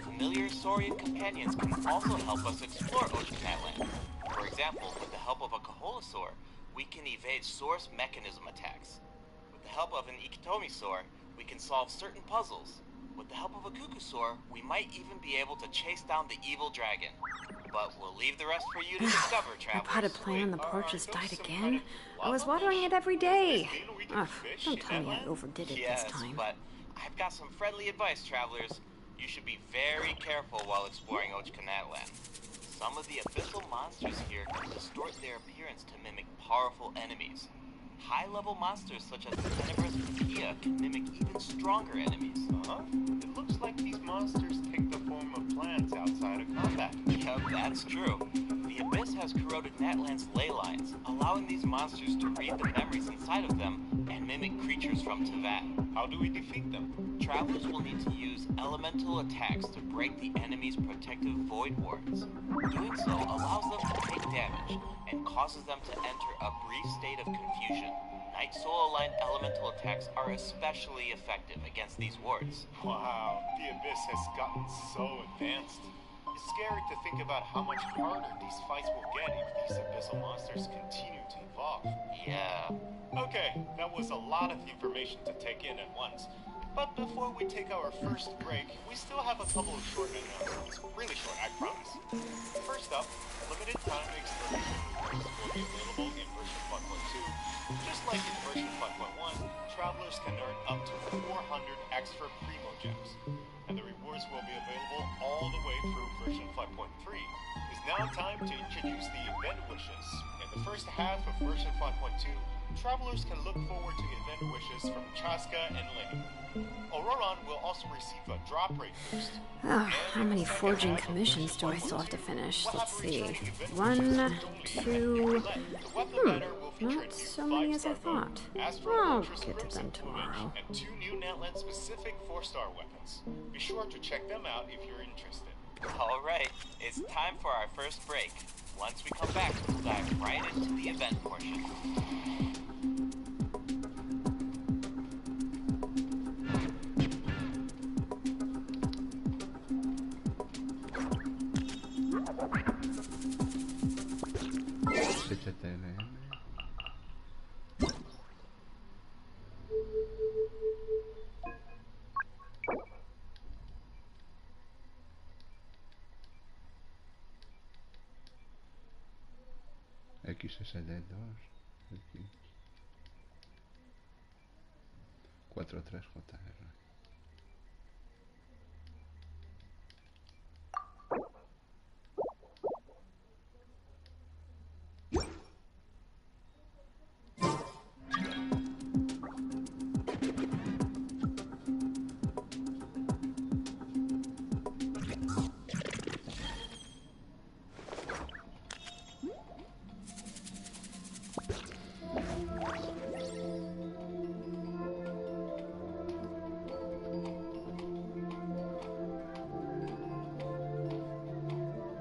Familiar saurian companions can also help us explore Ochkanatland. For example, with the help of a Kaholosaur, we can evade source mechanism attacks. With the help of an Ikitomisaur, we can solve certain puzzles. With the help of a Kukusaur, we might even be able to chase down the evil dragon. But we'll leave the rest for you to discover, My travelers. potted plant on the porch just died again. I was watering it every day. Ugh, don't tell me I overdid it Yes, this time. but I've got some friendly advice, travelers. You should be very careful while exploring Ochkanatland. Some of the abyssal monsters here can distort their appearance to mimic powerful enemies. High-level monsters such as the Tenebrous Pia can mimic even stronger enemies. It looks like these monsters take the form of plants outside of combat. Yep, that's true. The Abyss has corroded Natland's ley lines, allowing these monsters to read the memories inside of them and mimic creatures from Teyvat. How do we defeat them? Travelers will need to use elemental attacks to break the enemy's protective void wards. Doing so allows them to take damage and causes them to enter a brief state of confusion. Night Soul-aligned elemental attacks are especially effective against these wards. Wow, the Abyss has gotten so advanced. It's scary to think about how much harder these fights will get if these abyssal monsters continue to evolve. Yeah. Okay, that was a lot of information to take in at once. But before we take our first break, we still have a couple of short announcements. Really short, I promise. First up, limited time exploration rewards will be available in version 1.2. Just like in version 5.1, travelers can earn up to 400 extra Primo Gems. And the rewards will be available all the way through version 5.3. It's now time to introduce the event wishes. In the first half of version 5.2, travelers can look forward to event wishes from Chaska and Lane. Aurora Auron will also receive a drop rate boost. Oh, how many forging commissions do I still have to finish? Let's see. 1, 2... not so many as I thought. I'll get to them tomorrow. And 2 new Netland-specific 4-star weapons. Be sure to check them out if you're interested. Alright, it's time for our first break. Once we come back, we'll dive right into the event portion. XSD2 43JR.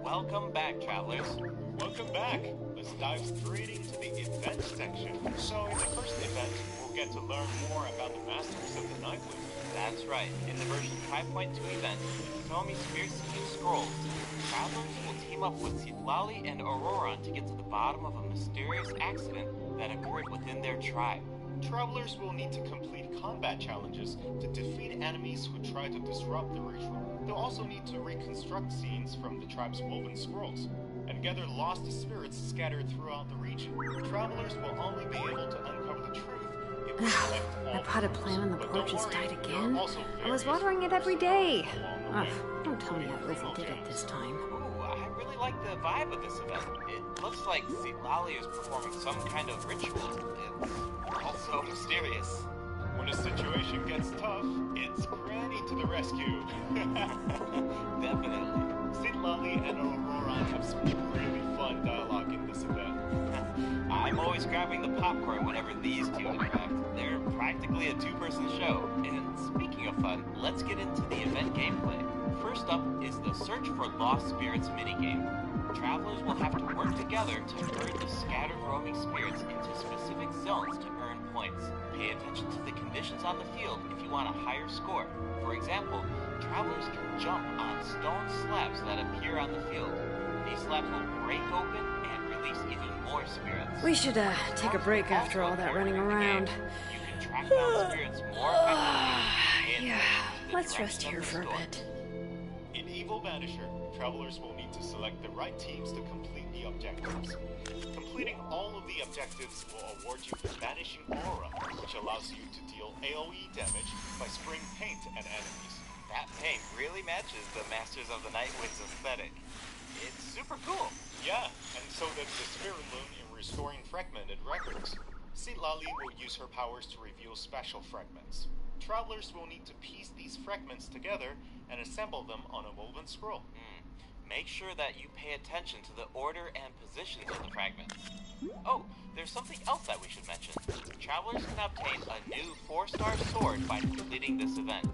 Welcome back, travelers. Welcome back. Let's dive straight into the event section. So in the first event, we'll get to learn more about the Masters of the Nightwind. That's right. In the version 5.2 event, Tomi Spirit Seeking Scrolls, travelers will team up with Citlali and Auroran to get to the bottom of a mysterious accident that occurred within their tribe. Travelers will need to complete combat challenges to defeat enemies who try to disrupt the ritual. They'll also need to reconstruct scenes from the tribe's woven scrolls and gather lost spirits scattered throughout the region. Travelers will only be able to uncover the truth if they collect all That potted plant on the porch has died again. there are also I was various watering it every day. along the Ugh, way. don't tell me I overdid it this time. Ooh, I really like the vibe of this event. It looks like Citlali is performing some kind of ritual. It's also mysterious. When a situation gets tough, it's Granny to the rescue. Definitely. Citlali and Auroran have some really fun dialogue in this event. I'm always grabbing the popcorn whenever these two interact. They're practically a two-person show. And speaking of fun, let's get into the event gameplay. First up is the Search for Lost Spirits minigame. Travelers will have to work together to herd the scattered roaming spirits into specific zones to earn points. Pay attention to the conditions on the field if you want a higher score. For example, travelers can jump on stone slabs that appear on the field. These slabs will break open and release even more spirits. We should take a break after all that running around. You can track down spirits more effectively. Yeah, let's rest here for a bit. In Evil Vanisher, travelers will need to select the right teams to complete the objectives. Completing all of the objectives will award you the Vanishing Aura, which allows you to deal AoE damage by spraying paint at enemies. That paint really matches the Masters of the Nightwind's aesthetic. It's super cool. Yeah, and so does the Spirit Moon in restoring fragmented records. Citlali will use her powers to reveal special fragments. Travelers will need to piece these fragments together and assemble them on a woven scroll. Make sure that you pay attention to the order and positions of the fragments. Oh, there's something else that we should mention. Travelers can obtain a new 4-star sword by completing this event.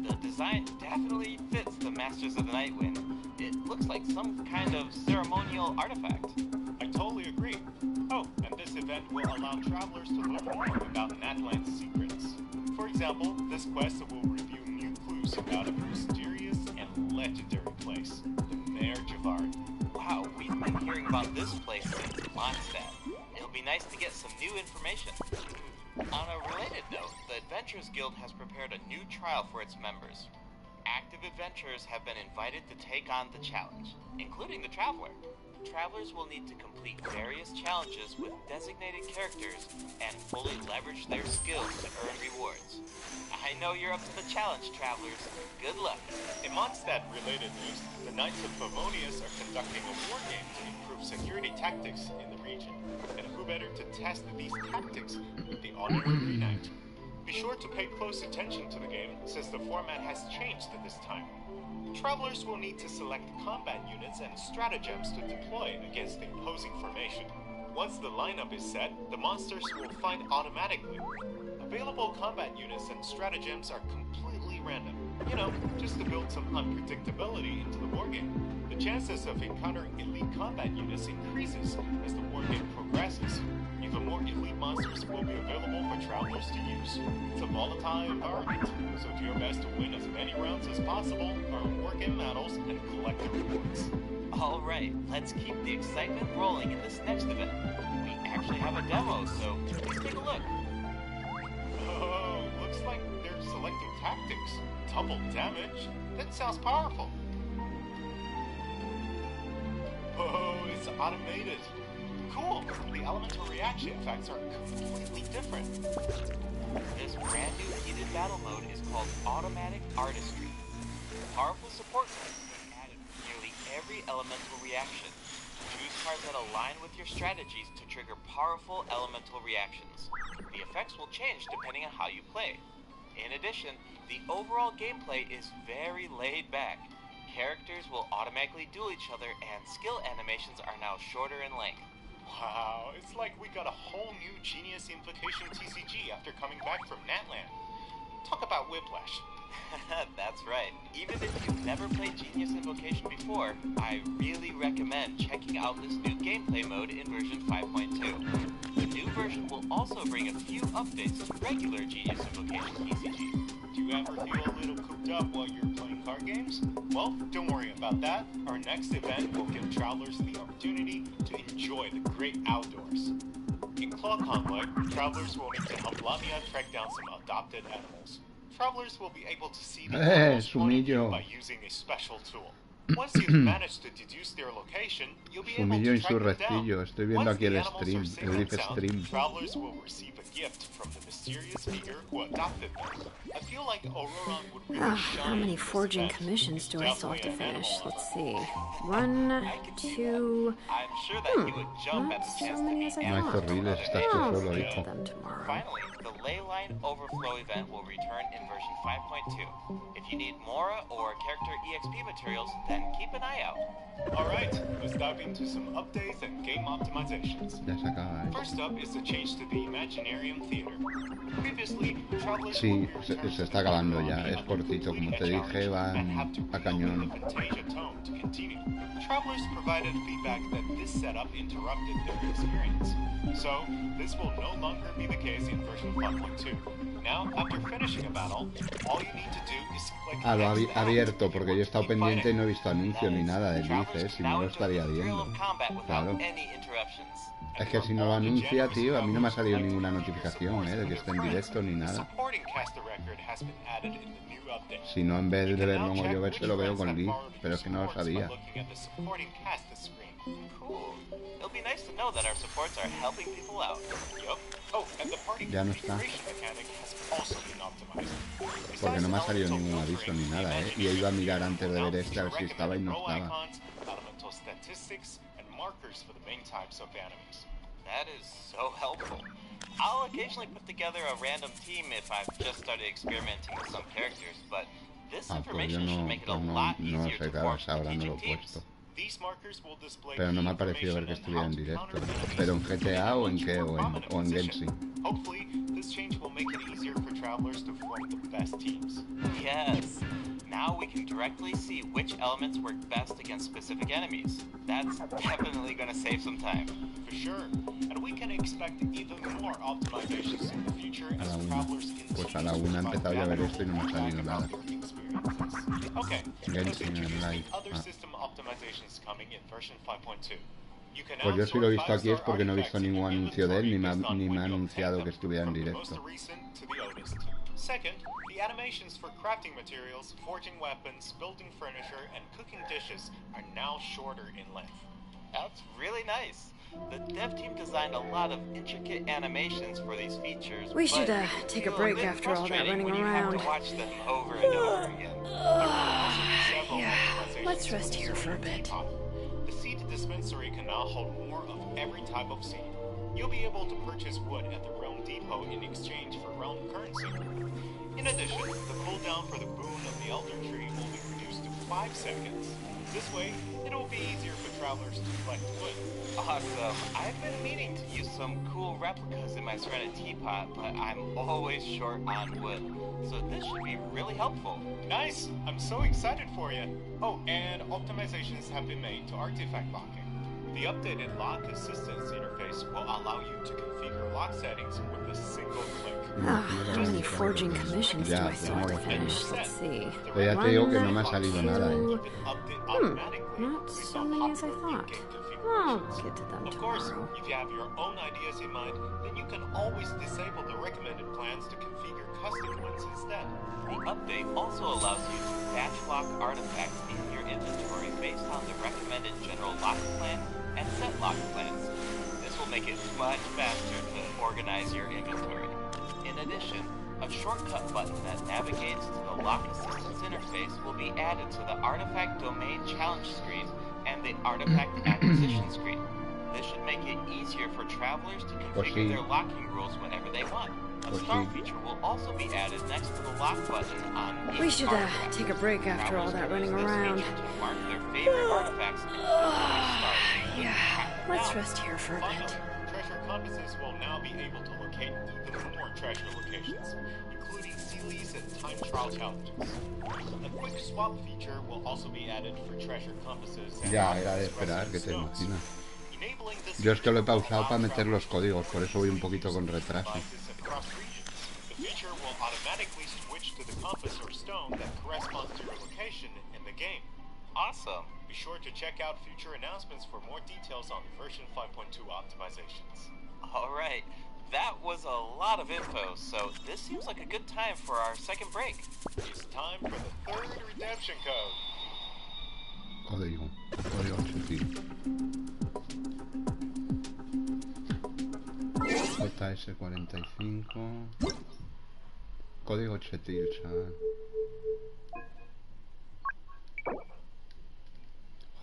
The design definitely fits the Masters of the Nightwind. It looks like some kind of ceremonial artifact. I totally agree. Oh, and this event will allow travelers to learn more about Natland's secrets. For example, this quest will reveal new clues about a mysterious and legendary place, the Mare Javard. Wow, we've been hearing about this place since Mondstadt. It'll be nice to get some new information. On a related note, the Adventurers Guild has prepared a new trial for its members. Active adventurers have been invited to take on the challenge, including the Traveler. Travelers will need to complete various challenges with designated characters and fully leverage their skills to earn rewards. I know you're up to the challenge, Travelers. Good luck. In Mondstadt-related news, the Knights of Favonius are conducting a war game to improve security tactics in the region. And who better to test these tactics than the Honorary Knight? Be sure to pay close attention to the game, since the format has changed at this time. Travelers will need to select combat units and stratagems to deploy against the opposing formation. Once the lineup is set, the monsters will fight automatically. Available combat units and stratagems are completely random. You know, just to build some unpredictability into the wargame. The chances of encountering elite combat units increases as the wargame progresses. Even more elite monsters will be available for travelers to use. It's a volatile environment, so do your best to win as many rounds as possible, earn wargame medals, and collect the rewards. Alright, let's keep the excitement rolling in this next event. We actually have a demo, so please take a look. Oh, looks like they're selecting tactics. Double damage? That sounds powerful. Oh, it's automated. Cool. The elemental reaction effects are completely different. This brand new heated battle mode is called Automatic Artistry. Powerful support cards are added for nearly every elemental reaction. Choose cards that align with your strategies to trigger powerful elemental reactions. The effects will change depending on how you play. In addition, the overall gameplay is very laid back. Characters will automatically duel each other, and skill animations are now shorter in length. Wow, it's like we got a whole new Genius Invocation TCG after coming back from Natland. Talk about whiplash. That's right. Even if you've never played Genius Invocation before, I really recommend checking out this new gameplay mode in version 5.2. The new version will also bring a few updates to regular Genius Invocation TCG. Do you ever feel a little cooped up while you're playing card games? Well, don't worry about that. Our next event will give travelers the opportunity to enjoy the great outdoors. In Claw Convoy, travelers will need to help Lamia track down some adopted animals. Travelers will be able to see the animals point of view by using a special tool. Once you've managed to deduce their location, you'll be able to track them down. Estoy viendo aquí el stream, el live stream. Travelers will receive a gift from the mysterious figure who adopted them. I feel like Auroron would really shine. How many forging commissions do I still have to finish? Let's see. 1, 2... I'm sure that you would jump at the chance to meet No hay zorriles, estás tú solo, hijo. Finally, the Leyline Overflow event will return in version 5.2. If you need Mora or character EXP materials, then keep an eye out. Alright, let's dive into some updates and game optimizations. Ya se acaba, First up is the change to the Imaginarium Theater. Previously, travelers Sí, se está acabando ya, es cortito, como te dije, va a cañón. Travelers provided feedback that this setup interrupted their experience. So, this will no longer be the case in version 5.2. Now, after finishing a battle, all you need to do is click Ah, lo ha abierto, porque yo he estado pendiente y no he visto anuncio ni nada del live, si no lo estaría viendo. Claro. Es que si no lo anuncia, tío, a mí no me ha salido ninguna notificación, de que esté en directo ni nada. Si no, en vez de verlo en yo lo veo con Lee, pero es que no lo sabía. Ya no está. Porque no me ha salido ningún aviso ni nada, Y he ido a mirar antes de ver este a ver si estaba y no estaba. That is so helpful. I'll occasionally put together a random team if I've just started experimenting with some characters, but this information should make it a lot easier to form strategic teams. Pero no me ha parecido ver que estuviera en directo. ¿Pero en GTA o en qué? ¿O en Genshin? Hopefully, this change will make it easier for travelers to form the best teams. Yes. Now we can directly see which elements work best against specific enemies. That's definitely going to save some time. For sure. And we can expect even more optimizations in the future as travelers Pues a la una he empezado ya a ver esto y no me ha salido nada. Okay, Genshin Impact other system optimizations coming in version 5.2. Pues yo si lo he visto aquí es porque no he visto ningún anuncio de él ni me ha anunciado que estuviera en directo. Second, the animations for crafting materials, forging weapons, building furniture, and cooking dishes are now shorter in length. That's really nice. The dev team designed a lot of intricate animations for these features. We should take a break after all that running around. You have to watch them over and over again. Yeah, let's rest here for a bit. The seed dispensary can now hold more of every type of seed. You'll be able to purchase wood at the Realm Depot in exchange for realm currency. In addition, the cooldown for the boon of the Elder Tree will be reduced to 5 seconds. This way, it will be easier for travelers to collect wood. Awesome. I've been meaning to use some cool replicas in my Serenity teapot, but I'm always short on wood. So this should be really helpful. Nice! I'm so excited for you. Oh, and optimizations have been made to artifact locking. The updated lock assistance interface will allow you to configure lock settings with a single click. How many forging commissions do I still have to finish? Let's see. Pero ya te digo que no me ha salido nada, Not so many as I thought. I'll get to them Of course, tomorrow. if you have your own ideas in mind, then you can always disable the recommended plans to configure custom ones instead. The update also allows you to batch lock artifacts in your inventory based on the recommended general lock plan and set lock plans. This will make it much faster to organize your inventory. In addition, a shortcut button that navigates to the lock assistance interface will be added to the artifact domain challenge screen and the artifact acquisition screen. This should make it easier for travelers to configure their locking rules whenever they want. A star feature will also be added next to the lock button on each We should artifact. take a break after all that running Travelers can around. use this feature to mark their favorite artifacts with stars. Yeah, let's rest here for a Finally, bit. treasure compasses will now be able to locate even more treasure locations, including Sealies and time trial challenges. A quick swap feature will also be added for treasure compasses. And Ya, era de esperar, que te stones. imaginas. Enabling this Yo es que lo he feature will pausado allow para meter los travelers códigos, por eso voy un to poquito con retraso. devices across regions. The feature will automatically switch to the compass or stone that corresponds to your location in the game. Awesome. Be sure to check out future announcements for more details on the version 5.2 optimizations. All right. That was a lot of info, so this seems like a good time for our second break. It's time for the third redemption code. Código 8 JS45. Código 8, chaval.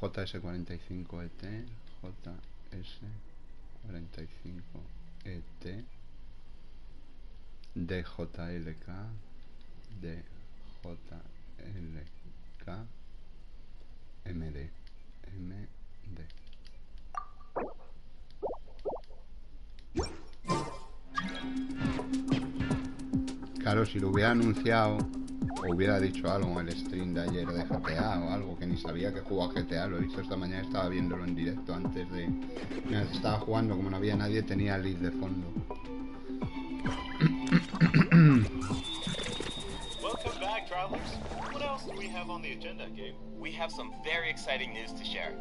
JS45ET, JS45ET, DJLK, DJLK, MD. Claro, si lo hubiera anunciado o hubiera dicho algo en el stream de ayer de GTA o algo, que ni sabía que jugaba GTA, lo he visto esta mañana, estaba viéndolo en directo antes de... Mira, estaba jugando, como no había nadie, tenía el lead de fondo. Welcome back, travelers. What else do we have on the agenda, Gabe? We have some very exciting news to share.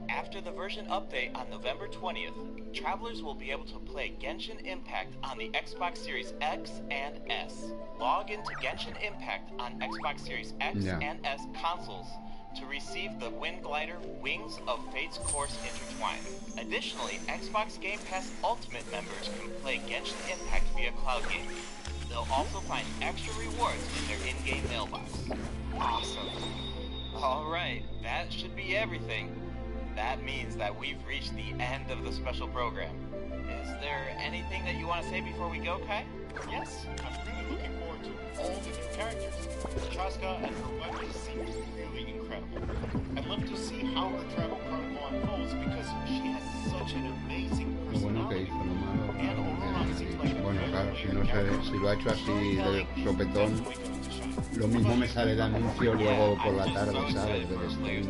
After the version update on November 20th, travelers will be able to play Genshin Impact on the Xbox Series X and S. Log into Genshin Impact on Xbox Series X and S consoles to receive the Wind Glider Wings of Fate's Course Intertwined. Additionally, Xbox Game Pass Ultimate members can play Genshin Impact via cloud gaming. They'll also find extra rewards in their in-game mailbox. Awesome. Alright, that should be everything. That means that we've reached the end of the special program. Is there anything that you want to say before we go, Kai? Yes, I'm really looking forward to all the new characters. Chaska and her weapons seem really incredible. I'd love to see how her travel protocol unfolds because she has such an amazing Lo bueno que personality. hizo, lo malo, And Aurora seems like a bueno, very, claro, very si no sé, si lo ha hecho así de sopetón, lo mismo me sale el anuncio luego por la tarde, ¿sabes? Del stream.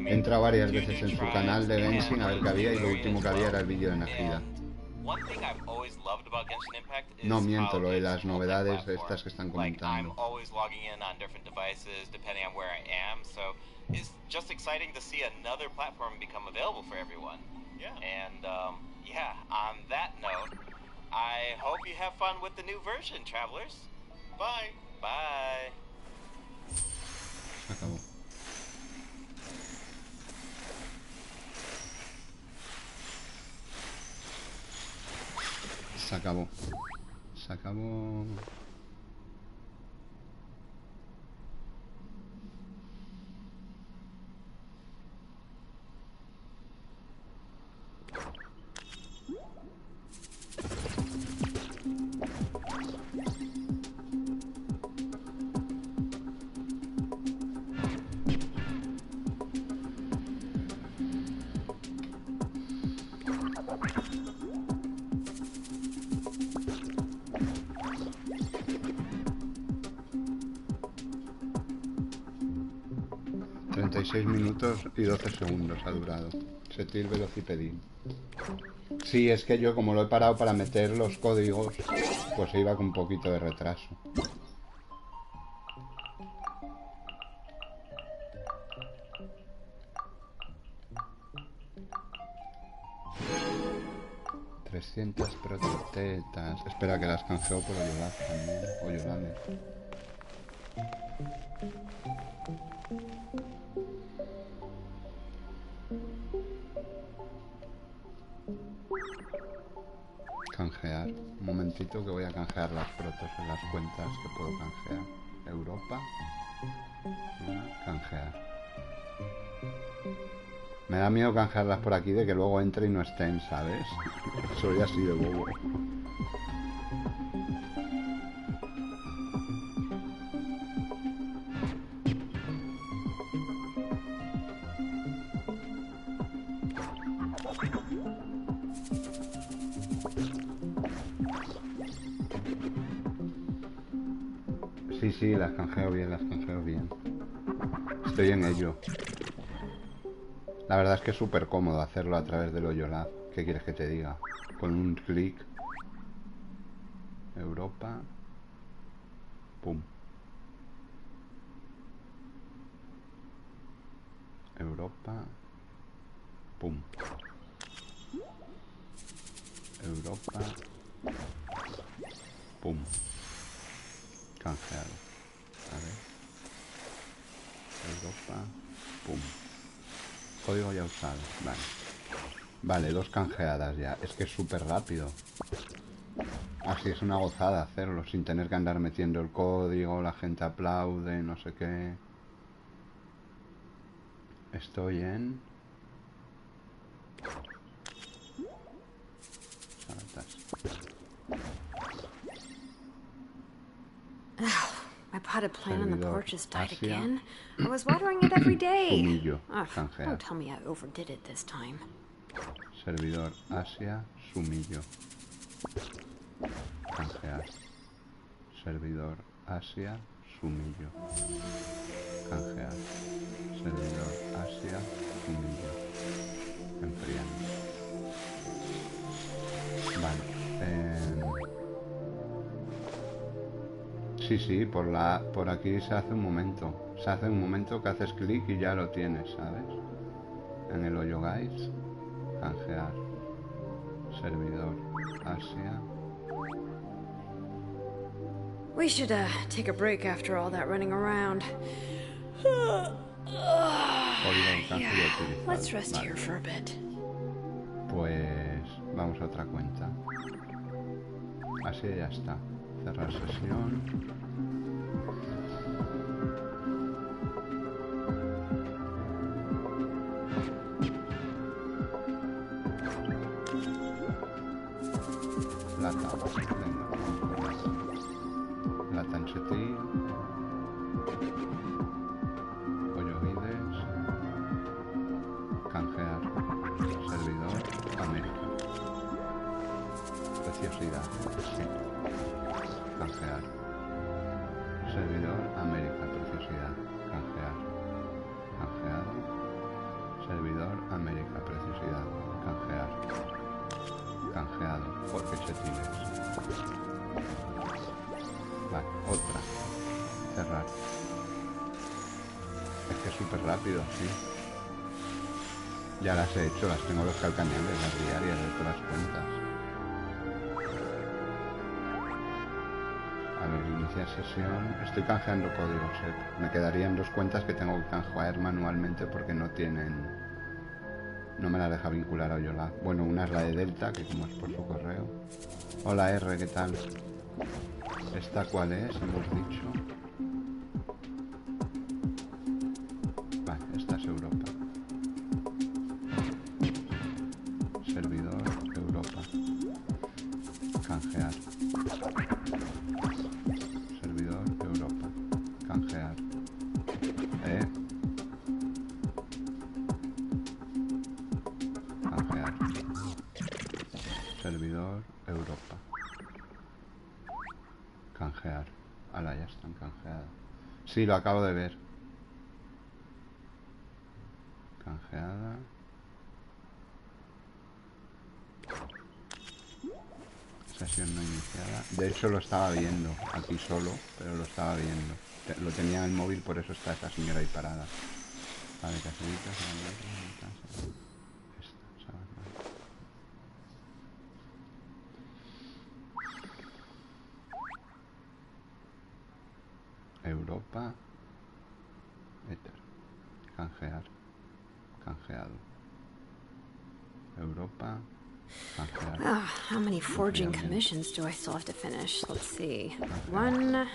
Entra varias veces en su canal de Genshin a ver qué había y lo último que había era el vídeo de Najida. No miento, lo de las novedades estas que están comentando. It's just exciting to see another platform become available for everyone. Yeah. And, yeah, on that note, I hope you have fun with the new version, travelers. Bye. Bye. Se acabó. Se acabó. Se acabó. 16 minutos y 12 segundos ha durado. Setil velocipedín. Sí, es que yo como lo he parado para meter los códigos, pues iba con un poquito de retraso. $300 prototetas. Espera, que las canjeo por Oyolaz también. Oyolames. Canjear. Un momentito que voy a canjear las protos en las cuentas que puedo canjear. Europa. Canjear. Me da miedo canjearlas por aquí de que luego entre y no estén, ¿sabes? Soy así de bobo. Sí, las canjeo bien, las canjeo bien. Estoy en ello. La verdad es que es súper cómodo hacerlo a través del Oyolab. ¿Qué quieres que te diga? Con un clic. Europa. Pum. Europa. Pum. Europa. Pum. Canjeado. A ver. Europa. Pum. Código ya usado. Vale. Vale, 2 canjeadas ya. Es que es súper rápido. Así es una gozada hacerlo sin tener que andar metiendo el código, la gente aplaude, no sé qué. Estoy en... My potted plant on the porch has died again. I was watering it every day. Sumillo. Don't tell me I overdid it this time. Servidor Asia, Sumillo. Canjear. Servidor Asia, Sumillo. Canjear. Servidor Asia, Sumillo. Enfriando. Vale. Sí, por aquí se hace un momento. Se hace un momento que haces clic y ya lo tienes, ¿sabes? En el hoyo guys. Canjear. Servidor Asia. We should take a break after all that running around. Let's rest here for a bit. Pues vamos a otra cuenta. Así ya está. Cerrar sesión. Plata. Venga. Plata en setil. Pollovides. Canjear. Servidor. América. Preciosidad. Sí. Canjear. Servidor América, preciosidad. Canjear. Canjeado. Servidor América, preciosidad. Canjear. Canjeado. Porque setiles. Vale, otra. Cerrar. Es que es súper rápido, sí. Ya las he hecho, las tengo los calcañales, las diarias de todas las cuentas. A ver, iniciar sesión. Estoy canjeando códigos, Me quedarían 2 cuentas que tengo que canjear manualmente porque no tienen... No me la deja vincular a Oyolab. Bueno, una es la de Delta, que como es por su correo. Hola R, ¿qué tal? ¿Esta cuál es? Hemos dicho. Vale, esta es Europa. Servidor Europa. Canjear. Servidor Europa. Canjear. Canjear. Servidor Europa. Canjear. Ahora ya están canjeadas. Sí, lo acabo de ver. Canjeada. Sesión no iniciada. De hecho lo estaba viendo aquí solo, pero lo estaba viendo. Lo tenía en el móvil, por eso está esa señora ahí parada. Vale, caseritas, esta, ¿sabes? Europa. Ether. Canjear. Canjeado. Europa. Canjear. How many forging commissions do I still have to finish? Let's see. 1,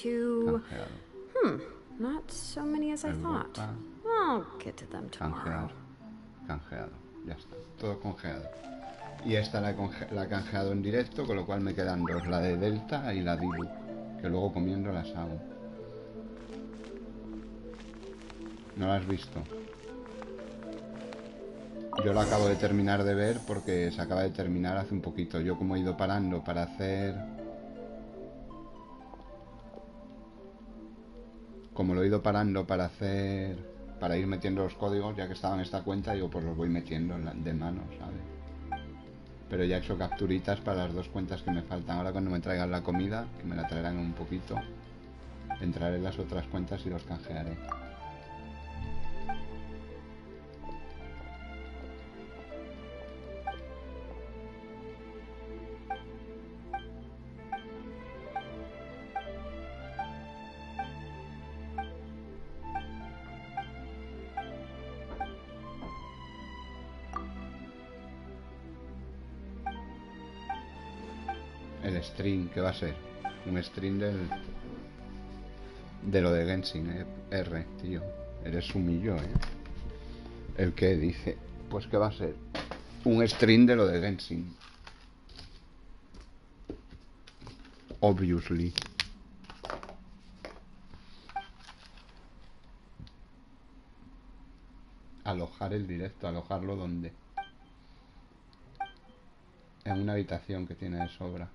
2... Canjeado. Not so many as I thought. Europa. I'll get to them tomorrow. Canjear. Canjeado. Ya está. Todo congeado. Y esta la he canjeado en directo, con lo cual me quedan dos. La de Delta y la Dilu. Que luego comiendo las hago. ¿No la has visto? Yo lo acabo de terminar de ver porque se acaba de terminar hace un poquito. Yo como he ido parando para hacer... Como lo he ido parando para hacer... Para ir metiendo los códigos, ya que estaba en esta cuenta, digo, pues los voy metiendo de mano, ¿sabes? Pero ya he hecho capturitas para las dos cuentas que me faltan. Ahora cuando me traigan la comida, que me la traerán un poquito, entraré en las otras cuentas y los canjearé. El stream, ¿qué va a ser? Un stream de lo de Genshin, R, tío. Eres sumillo, ¿El qué dice? Pues ¿qué va a ser? Un stream de lo de Genshin. Obviously. Alojar el directo, alojarlo ¿dónde? En una habitación que tiene de sobra.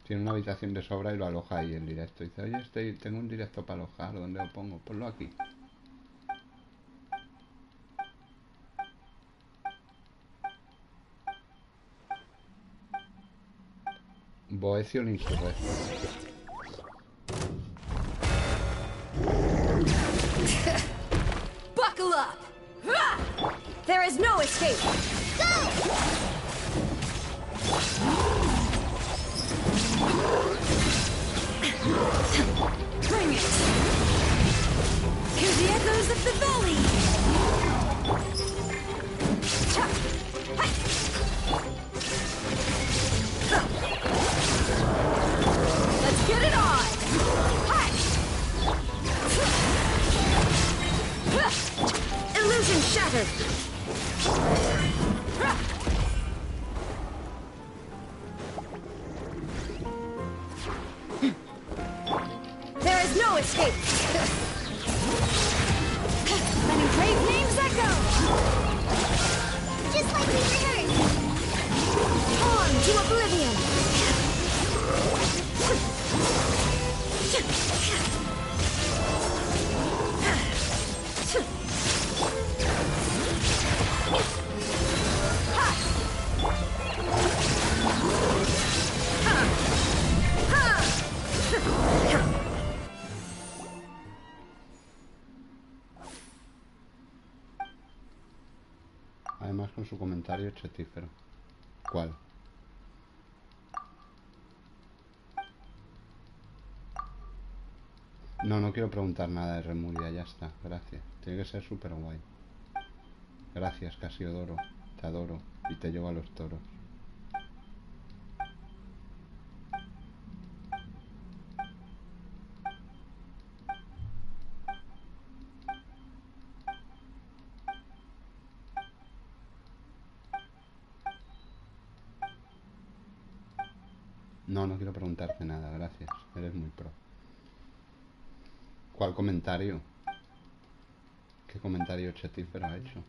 Tiene una habitación de sobra y lo aloja ahí el directo. Dice, oye, tengo un directo para alojar, ¿dónde lo pongo? Ponlo aquí. Boecio el insurrecto. Buckle up! There is no escape! Bring it! Hear the echoes of the valley! Let's get it on! Illusion shattered! There is no escape! Letting brave names echo! Just like we rehearsed. On to oblivion! Además con su comentario chetífero. ¿Cuál? No quiero preguntar nada de Remuria, ya está, gracias. Tiene que ser súper guay. Gracias, Casiodoro. Te adoro y te llevo a los toros. No quiero preguntarte nada, gracias. Eres muy pro. ¿Cuál comentario? ¿Qué comentario chetífero ha hecho?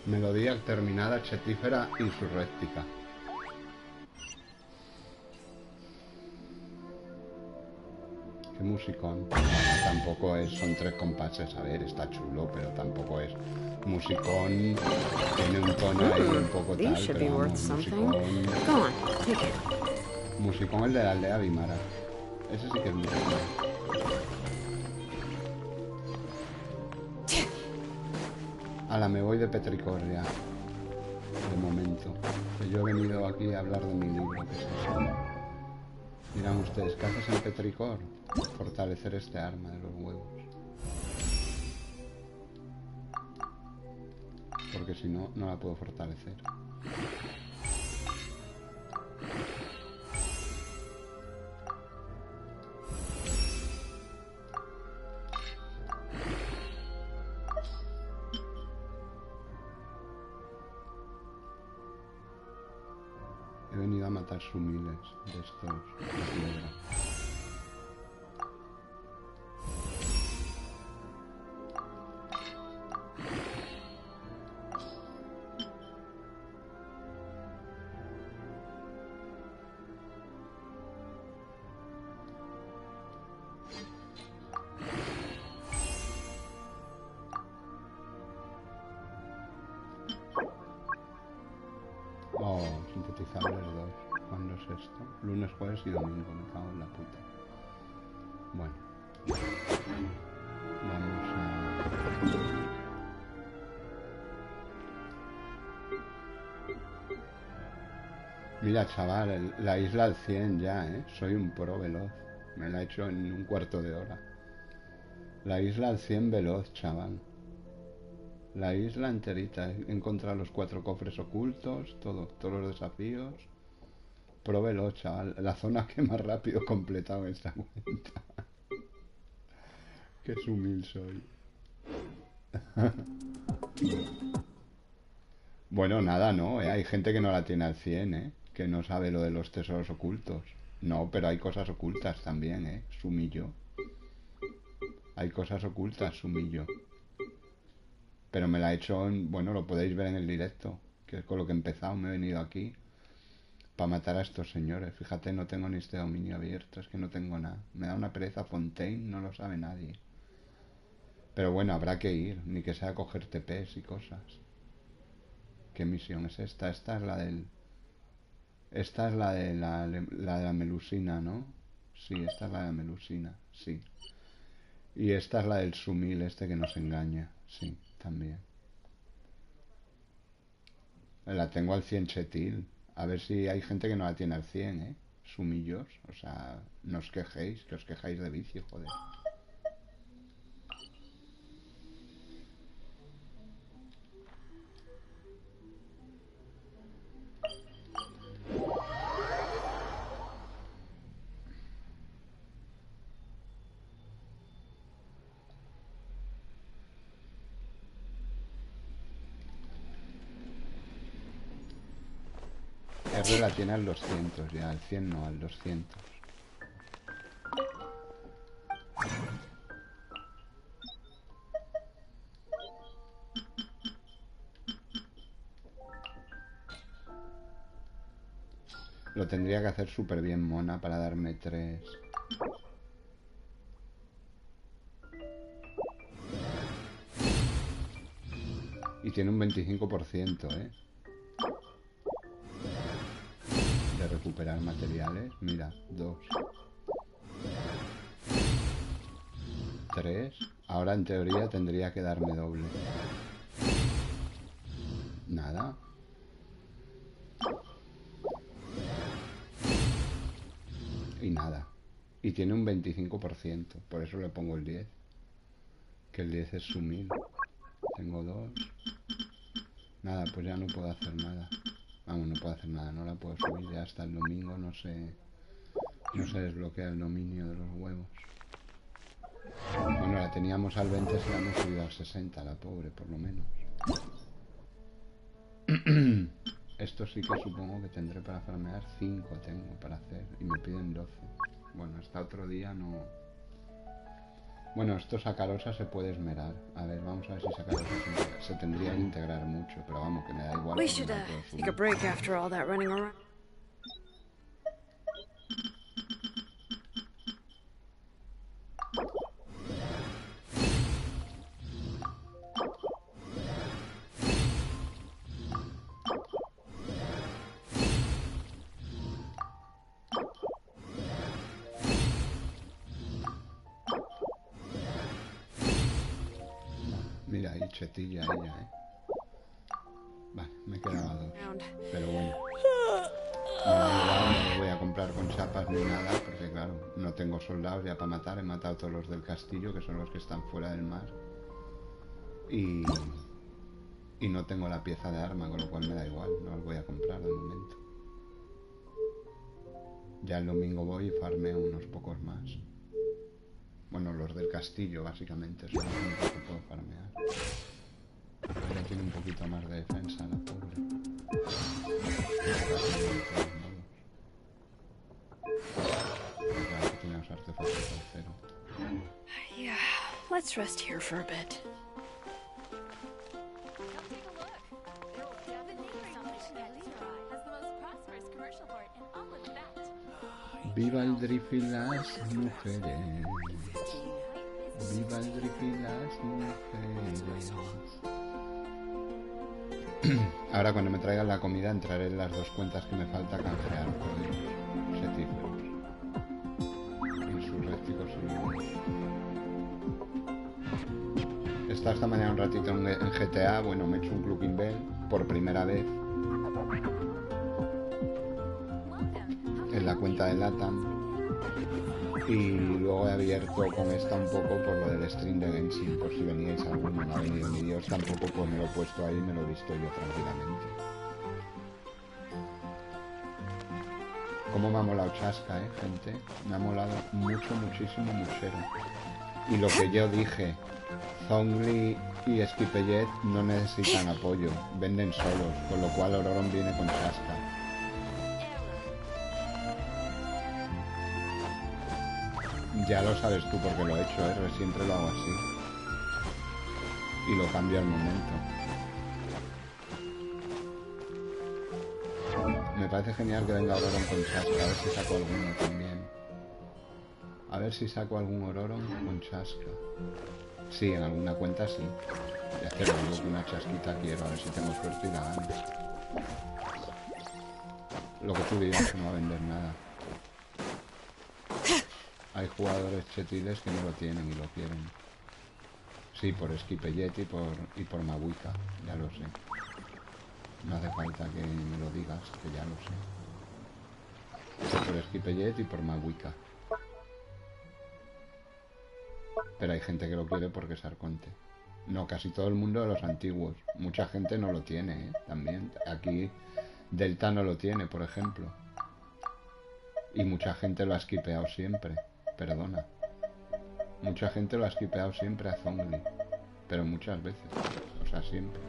Melodía terminada, chetífera y surréctica. Qué musicón. Tampoco es, son 3 compases, a ver, está chulo, pero tampoco es musicón. Tiene un tono ahí un poco tal, pero vamos, musicón. Musicón el de la aldea Bimara. Ese sí que es musicón. Ala, me voy de Petricorria. De momento. Que yo he venido aquí a hablar de mi libro, que es eso. Dirán ustedes, ¿qué haces en Petricor? Fortalecer este arma de los huevos. Porque si no, no la puedo fortalecer. He venido a matar sumiles de estos de piedra. Oh, sintetizables 2. ¿Cuándo es esto? Lunes, jueves y domingo. Me cago en la puta. Bueno. Vamos a... Mira, chaval, la isla al 100 ya, ¿eh? Soy un pro veloz. Me la he hecho en un cuarto de hora. La isla al 100 veloz, chaval. La isla enterita. He encontrado los 4 cofres ocultos, todos los desafíos. Pro veloz, chaval. La zona que más rápido he completado en esta cuenta. Qué sumil soy. Bueno, nada, no. Hay gente que no la tiene al 100, ¿eh? Que no sabe lo de los tesoros ocultos. No, pero hay cosas ocultas también, ¿eh? Sumillo. Hay cosas ocultas, sumillo. Pero me la he hecho en... Bueno, lo podéis ver en el directo. Que es con lo que he empezado. Me he venido aquí para matar a estos señores. Fíjate, no tengo ni este dominio abierto. Es que no tengo nada. Me da una pereza Fontaine, no lo sabe nadie. Pero bueno, habrá que ir. Ni que sea coger TPs y cosas. ¿Qué misión es esta? Esta es la del... Esta es la de la melusina, ¿no? Sí, esta es la de la melusina, sí. Y esta es la del Sumil, este que nos engaña. Sí, también. La tengo al 100 chetil. A ver si hay gente que no la tiene al 100, ¿eh? Sumillos. O sea, no os quejéis, que os quejáis de vicio, joder. R la tiene al 200 ya, al 100 no, al 200. Lo tendría que hacer súper bien Mona para darme 3. Y tiene un 25%, ¿eh? De recuperar materiales. Mira, 2. 3. Ahora en teoría tendría que darme doble. Nada. Y nada. Y tiene un 25%. Por eso le pongo el 10. Que el 10 es su 1000. Tengo 2. Nada, pues ya no puedo hacer nada. Vamos, no puedo hacer nada. No la puedo subir ya hasta el domingo. No se desbloquea el dominio de los huevos. Bueno, la teníamos al 20, se la hemos subido al 60, la pobre, por lo menos. Esto sí que supongo que tendré para farmear. 5 tengo para hacer y me piden 12. Bueno, hasta otro día no... Bueno, esto Sacarosa se puede esmerar. A ver, vamos a ver si Sacarosa se tendría que integrar mucho, pero vamos, que me da igual. We should take a break after all that running around. Mira, ahí chetilla ella, ¿eh? Vale, me quedaba 2. Pero bueno. No voy a comprar con chapas ni nada, porque claro, no tengo soldados ya para matar. He matado a todos los del castillo, que son los que están fuera del mar. Y no tengo la pieza de arma, con lo cual me da igual. No los voy a comprar de momento. Ya el domingo voy y farmeo unos pocos más. Bueno, los del castillo, básicamente, son los únicos que puedo farmear. Ella tiene un poquito más de defensa, la pobre. Claro que tiene los artefactos al 0. Yeah, let's rest here for a bit. Viva el drift y las mujeres. Viva el drift y las mujeres. Ahora cuando me traigan la comida entraré en las 2 cuentas que me falta canjear por los setíferos. Insurrécticos y... He estado esta mañana un ratito en GTA. Bueno, me he hecho un Clucking Bell por primera vez. En la cuenta de Latam. Y luego he abierto con esta un poco por lo del stream de Genshin, por si veníais alguno. No ha venido ni Dios tampoco, pues me lo he puesto ahí y me lo he visto yo tranquilamente. Cómo me ha molado Chasca, gente. Me ha molado mucho, muchísimo, muchero. Y lo que yo dije, Zhongli y Skipellet no necesitan apoyo, venden solos, con lo cual Ororon viene con Chasca. Ya lo sabes tú porque lo he hecho, siempre lo hago así. Y lo cambio al momento. Me parece genial que venga Ororon con Chasca, a ver si saco alguno también. A ver si saco algún Ororon con Chasca. Sí, en alguna cuenta sí. Ya que lo digo que una chasquita quiero, a ver si tengo suerte y la gano. Lo que tú digas, que no va a vender nada. hay jugadores chetiles que no lo tienen y lo quieren. Sí, por Skipellet y por Mabuika, ya lo sé. No hace falta que me lo digas, que ya lo sé. Por Skipellet y por Mabuika. Pero hay gente que lo quiere porque es Arconte. No, casi todo el mundo de los antiguos. Mucha gente no lo tiene, ¿eh? También. Aquí Delta no lo tiene, por ejemplo. Y mucha gente lo ha skipeado siempre. Perdona. Mucha gente lo ha skipeado siempre a Zongli. Pero muchas veces. O sea, siempre.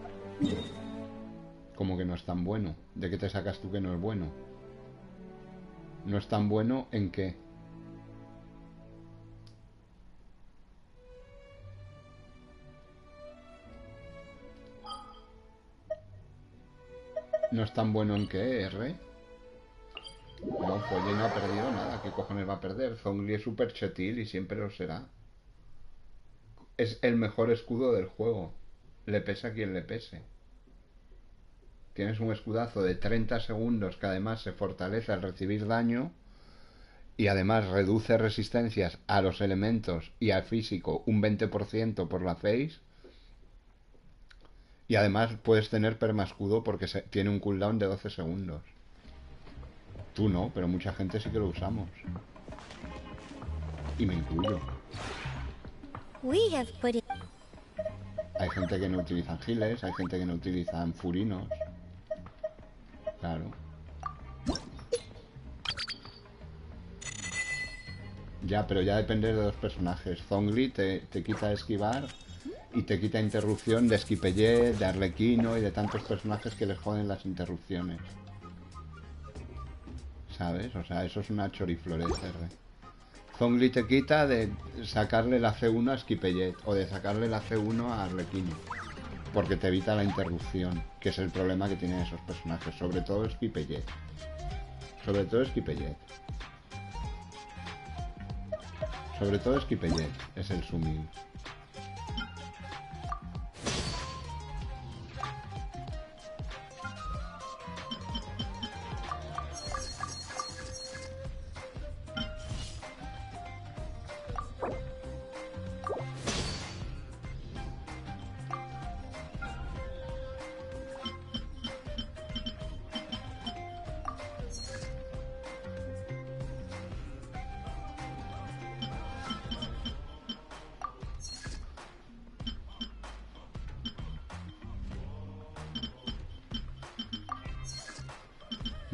Como que no es tan bueno. ¿De qué te sacas tú que no es bueno? ¿No es tan bueno en qué? ¿No es tan bueno en qué, R? No, Folle no ha perdido nada. ¿Qué cojones va a perder? Zongli es super chetil y siempre lo será. Es el mejor escudo del juego. Le pese a quien le pese. Tienes un escudazo de 30 segundos que además se fortalece al recibir daño y además reduce resistencias a los elementos y al físico un 20% por la face. Y además puedes tener permascudo porque tiene un cooldown de 12 segundos. Tú no, pero mucha gente sí que lo usamos. Y me incluyo. Hay gente que no utiliza giles, hay gente que no utiliza furinos. Claro. Ya, pero ya depende de los personajes. Zongli te quita esquivar y te quita interrupción de Skipellet, de Arlequino y de tantos personajes que les joden las interrupciones. ¿Sabes? O sea, eso es una choriflores, R. Zongli te quita de sacarle la C1 a Skipellet o de sacarle la C1 a Arlequino. Porque te evita la interrupción, que es el problema que tienen esos personajes. Sobre todo Skipellet. Sobre todo Skipellet. Sobre todo Skipellet es el sumil.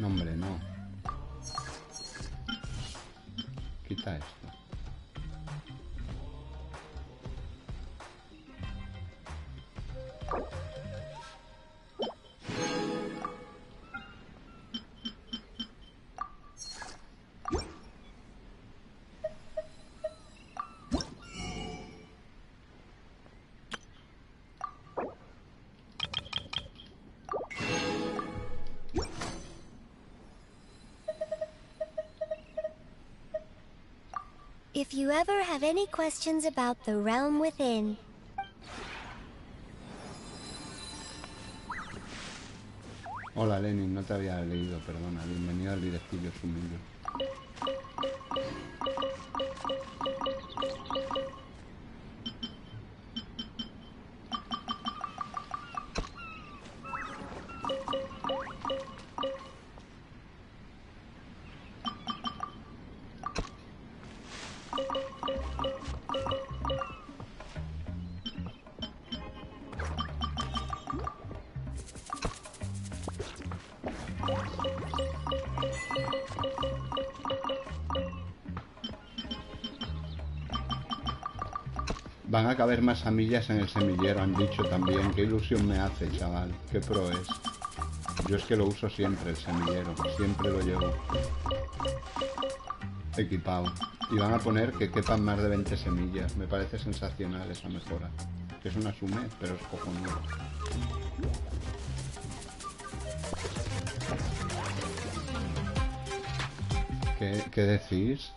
No, hombre, no. Quita esto. If you ever have any questions about the realm within, Hola Lenin, no te había leído, perdona. Bienvenido al directillo sumido. Van a caber más semillas en el semillero, han dicho también. Qué ilusión me hace, chaval. Qué pro es. Yo es que lo uso siempre, el semillero. Siempre lo llevo equipado. Y van a poner que quepan más de 20 semillas. Me parece sensacional esa mejora. Que es una sume, pero es cojonudo. ¿Qué decís?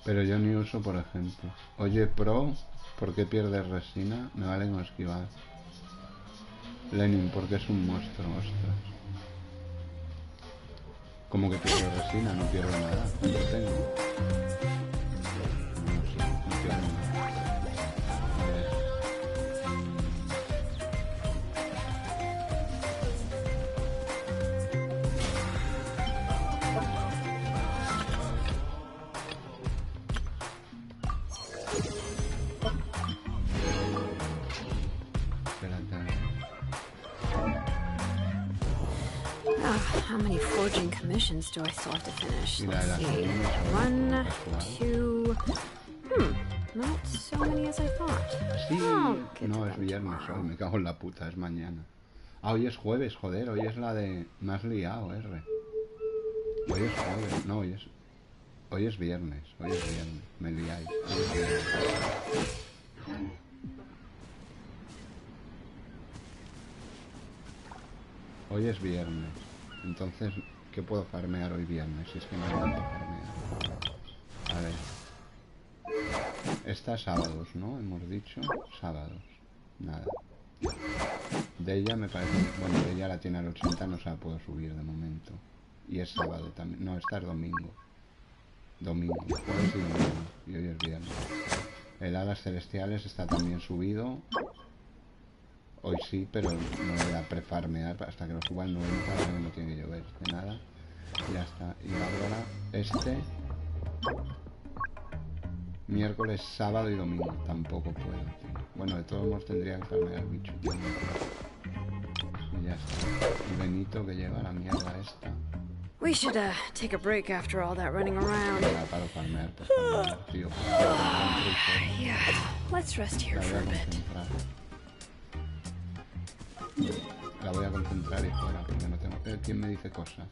Pero yo ni uso, por ejemplo. Oye, pro, ¿por qué pierdes resina? Me vale con esquivar. Lenin, porque es un monstruo, ostras. ¿Cómo que pierdo resina? No pierdo nada. ¿Cuánto tengo? No sé, no pierdo nada. A ver. Espérate, a ver. How many forging commissions do I still have to finish? Y la de Let's las see. alumnas, a ver, 1, casual. 2. Not so many as I thought. Sí, I'll get no, to es them viernes tomorrow. hoy, me cago en la puta, es mañana. Ah, hoy es jueves, joder, hoy es la de... Me has liado, R. Hoy es jueves, no, hoy es viernes, me liáis. Hoy es viernes. Hoy es viernes, entonces, ¿qué puedo farmear hoy viernes? Si es que no hay nada para farmear. A ver. Esta es sábados, ¿no? Hemos dicho sábados. Nada. De ella me parece... Bueno, de ella la tiene al 80, no se la puedo subir de momento. Y es sábado también. No, esta es domingo. Domingo, jueves y domingo. Y hoy es viernes. El Alas Celestiales está también subido. Hoy sí, pero no voy a prefarmear hasta que lo suba al 90, porque no tiene que llover de nada. Y ya está. Y ahora este... Miércoles, sábado y domingo. Tampoco puedo, tío. Bueno, de todos modos tendría que farmear al bicho. Y ya está. Y Benito que lleva la mierda esta. We should take a break after all that running around. Me la paro farmear, por favor, tío. Yeah, let's rest here La for voy a a bit. concentrar. La voy a concentrar y fuera, porque no tengo... ¿Quién me dice cosas?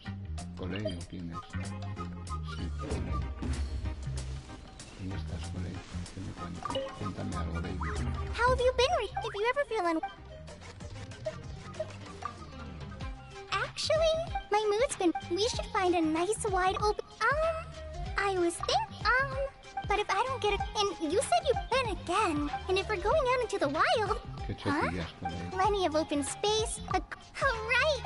¿Colegio? ¿Quién es? Sí, colegio. ¿Dónde estás, colegio? ¿Qué me cuentas? Cuéntame algo, baby. How have you been? If you ever feel Actually, my mood's been... We should find a nice wide open... I was but if I don't get it... And you said you've been again. And if we're going out into the wild... ¿Qué chotillas, colegio? Plenty of open space. Right.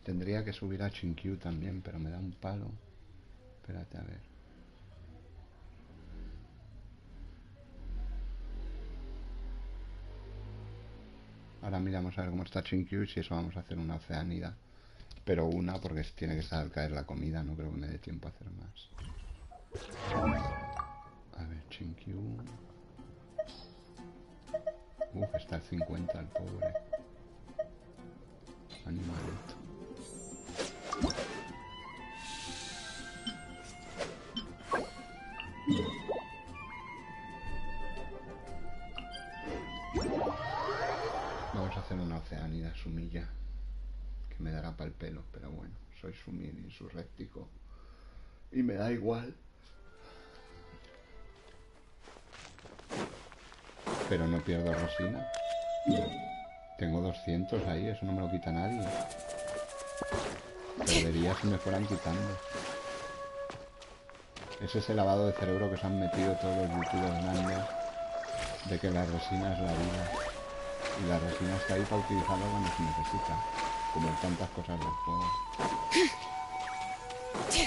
Tendría que subir a Chinkyu también, pero me da un palo. Espérate, a ver. Ahora miramos a ver cómo está Chinkyu y si eso vamos a hacer una oceanida. Pero una, porque tiene que estar al caer la comida, no creo que me dé tiempo a hacer más. A ver, Chinkyu... está al 50 el pobre. Animalito. Vamos a hacer una oceanida sumilla, que me dará pa'l pelo, pero bueno, soy sumil insurréctico y me da igual. Pero no pierdo resina. Tengo 200 ahí, eso no me lo quita nadie. Perdería si me fueran quitando. Es ese lavado de cerebro que se han metido todos los youtubers grandes de que la resina es la vida. Y la resina está ahí para utilizarla cuando se necesita, como en tantas cosas del juego.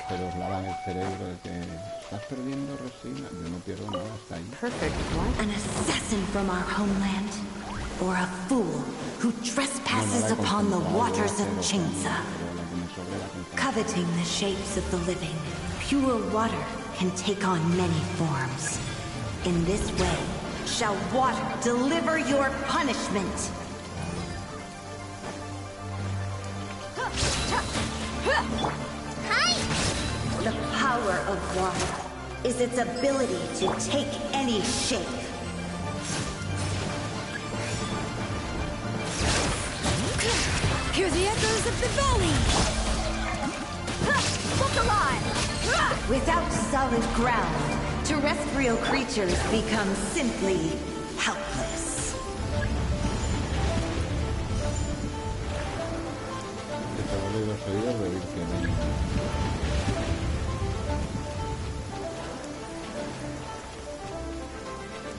Pero os lavan el cerebro de que estás perdiendo resina. Yo no pierdo nada, está ahí. Perfect. What? An assassin from our homeland, or a fool who trespasses upon the waters of Chingsa, coveting the shapes of the living. Pure water can take on many forms. In this way, shall water deliver your punishment. The power of water is its ability to take any shape. Hear the echoes of the valley! Look alive! Without solid ground, Terrestrial creatures become simply helpless. Que te vuelve los oídos de virgen.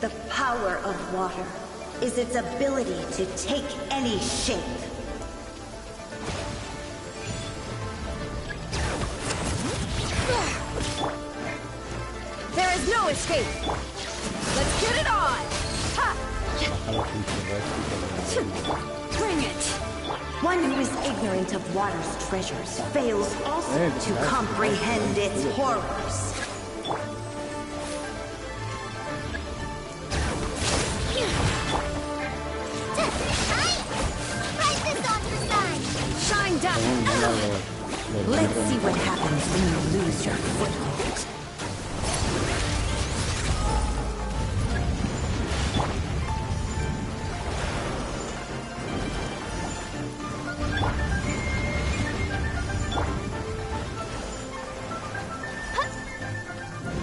The power of water is its ability to take any shape. There is no escape. Let's get it on. Ha! Bring it. One who is ignorant of water's treasures fails also to comprehend its horrors. Shine down. Let's see what happens when you lose your foothold.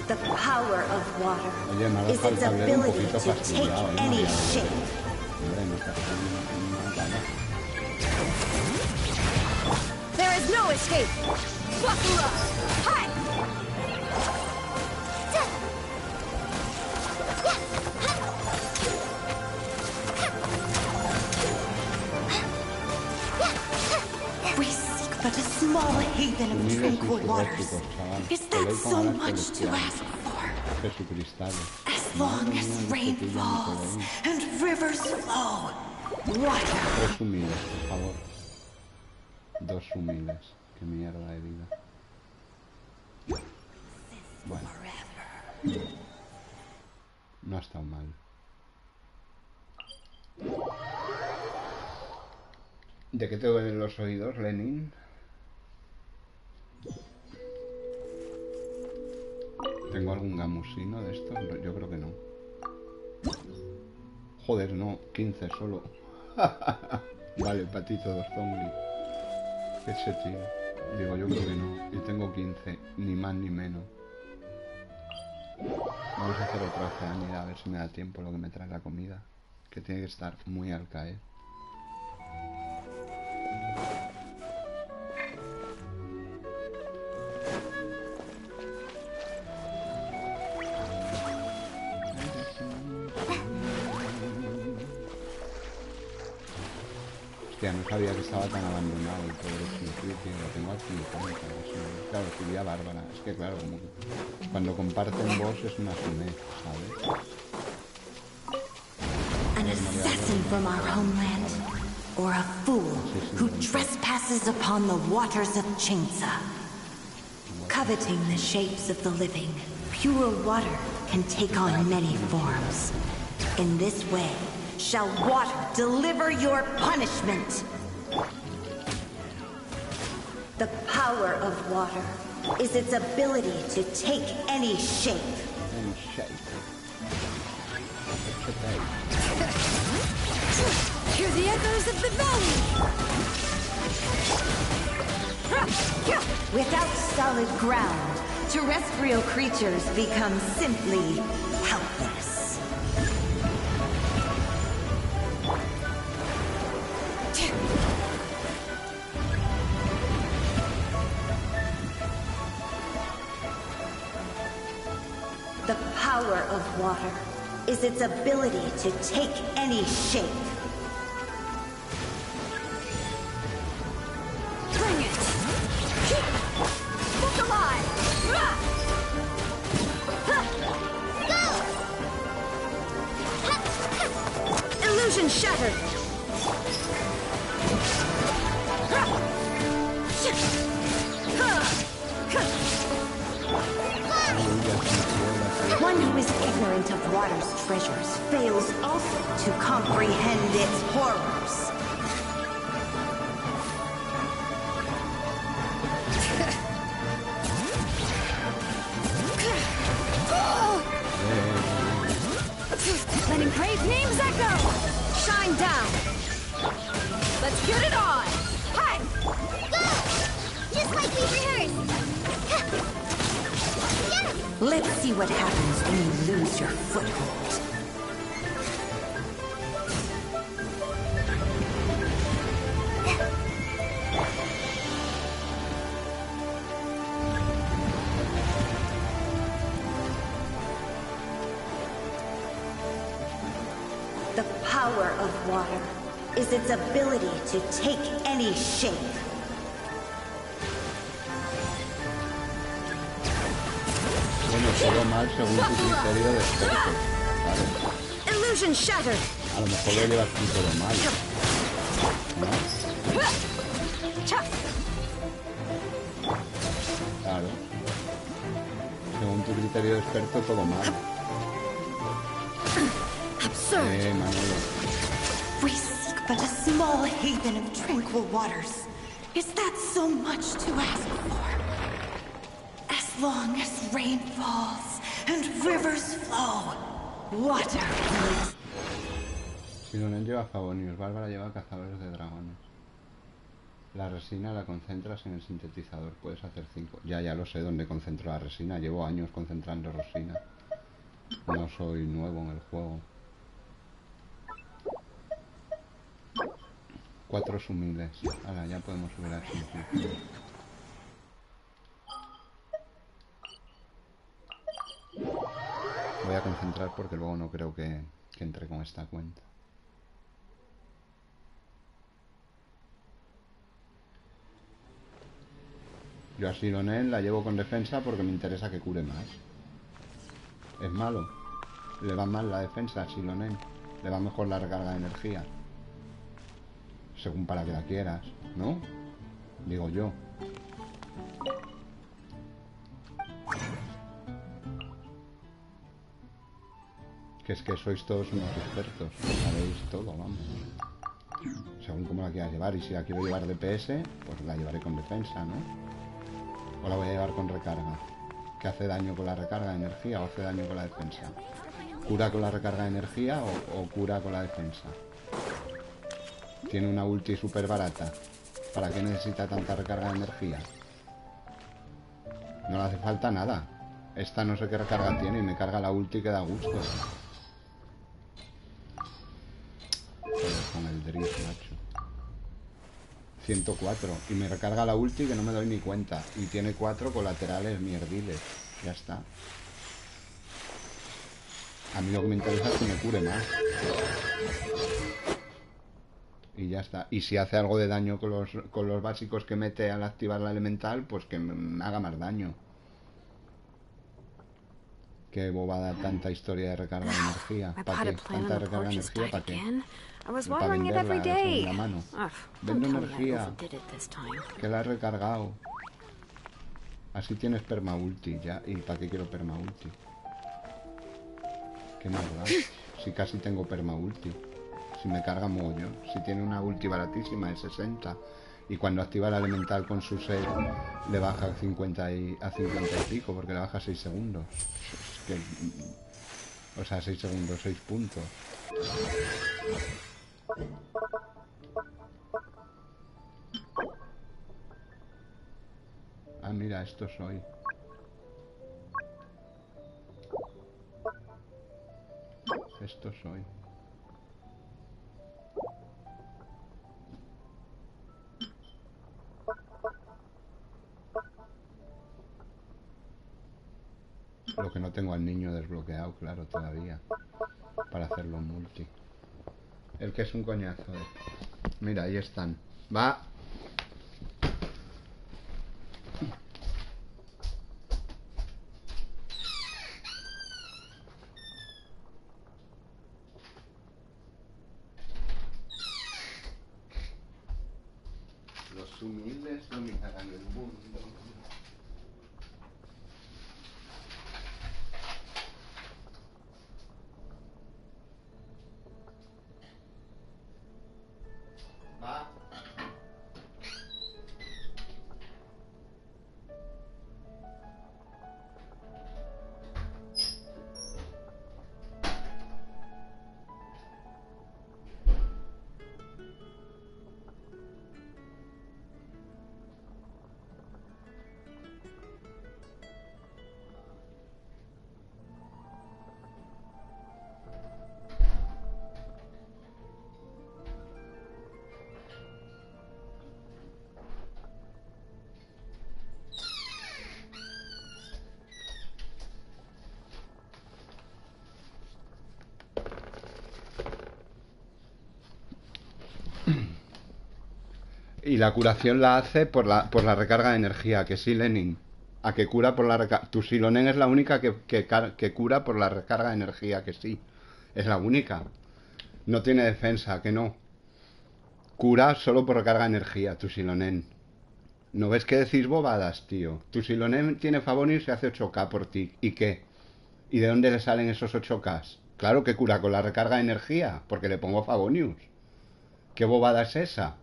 The power of water is its ability to take any shape. There is no escape. Buckle up. Hi. We seek but a small haven of tranquil waters. Is that so much to ask for? As long as rain falls and rivers flow, water. Dos humildes, por favor. Dos humildes. Qué mierda de vida. Bueno. No ha estado mal. ¿De qué te duelen los oídos, Lenin? ¿Tengo algún gamusino de estos? Yo creo que no. Joder, no. 15 solo. Vale, patito, dos zombies. Ese tío. Digo, yo creo que no. Y tengo 15. Ni más ni menos. Vamos a hacer otra oceanidad, a ver si me da tiempo lo que me trae la comida. Que tiene que estar muy al caer. Hostia, no sabía que estaba tan abandonado el pobre sitio, lo tengo aquí, claro, subía Bárbara, es que claro, como que cuando comparten voz es una sumez, ¿sabes? An assassin from our homeland, or a fool who trespasses upon the waters of Chinsa. Coveting the shapes of the living, pure water can take on many forms. In this way, shall water deliver your punishment. The power of water is its ability to take any shape. Any shape. Hear the echoes of the valley. Without solid ground, terrestrial creatures become simply helpless. The power of water is its ability to take any shape. Bring it. Look alive. Illusion shattered. One who is ignorant of water's treasures fails also to comprehend its horrors. Letting praise names echo. Shine down. Let's get it on. Hi. Go! Just like we rehearsed. Yes! Let's see what happens when you lose your foothold. The power of water is its ability to take any shape. Bueno, todo mal según tu criterio de experto. Vale. Illusion shattered. A lo mejor lo llevas tú todo mal. ¿No? Claro. Según tu criterio de experto, todo mal. Manolo. We seek but a small haven of tranquil waters. Is that so much to ask for? As long as rain falls and rivers flow, water lives. Silonen lleva favonios, Bárbara lleva cazadores de dragones. La resina la concentras en el sintetizador, puedes hacer 5. Ya lo sé dónde concentro la resina, llevo años concentrando resina. No soy nuevo en el juego. 4 sumiles. Ahora ya podemos subir aquí. Voy a concentrar porque luego no creo que entre con esta cuenta. Yo a Silonen la llevo con defensa porque me interesa que cure más. Es malo. Le va mal la defensa a Silonen. Le va mejor la recarga de energía. Según para que la quieras, ¿no? Digo yo. Que es que sois todos unos expertos. Sabéis todo, vamos. Según cómo la quieras llevar. Y si la quiero llevar DPS, pues la llevaré con defensa, ¿no? O la voy a llevar con recarga. ¿Que hace daño con la recarga de energía o hace daño con la defensa? ¿Cura con la recarga de energía o cura con la defensa? Tiene una ulti súper barata. ¿Para qué necesita tanta recarga de energía? No le hace falta nada. Esta no sé qué recarga tiene y me carga la ulti que da gusto. Con el drift, macho. 104. Y me recarga la ulti que no me doy ni cuenta. Y tiene 4 colaterales mierdiles. Ya está. A mí lo que me interesa es que me cure más. Y ya está. Y si hace algo de daño con los básicos que mete al activar la elemental, pues que me haga más daño. Qué bobada tanta historia de recarga de energía. ¿Para qué? ¿Tanta recarga de energía para qué? Para venderla de segunda mano. Vendo energía. Que la he recargado. Así tienes perma ulti ya. ¿Y para qué quiero perma ulti? Qué maldad. Si casi tengo perma ulti. Si me carga mogollón. Si tiene una ulti baratísima de 60. Y cuando activa el elemental con su set le baja a 50 y pico. Porque le baja 6 segundos. Es que, o sea, 6 segundos, 6 puntos. Ah, mira, esto soy. Esto soy. Lo que no tengo al niño desbloqueado, claro, todavía. Para hacerlo en multi. El que es un coñazo, Mira, ahí están. Va. Los humildes dominarán el mundo. Va. Y la curación la hace por la recarga de energía, que sí, Lenin. A que cura por la recarga. Tu Silonen es la única que cura por la recarga de energía, que sí. Es la única. No tiene defensa, que no. Cura solo por recarga de energía, tu Silonen. ¿No ves que decís bobadas, tío? Tu Silonen tiene Favonius y hace 8K por ti. ¿Y qué? ¿Y de dónde le salen esos 8K? Claro que cura con la recarga de energía, porque le pongo Favonius. ¿Qué bobada es esa?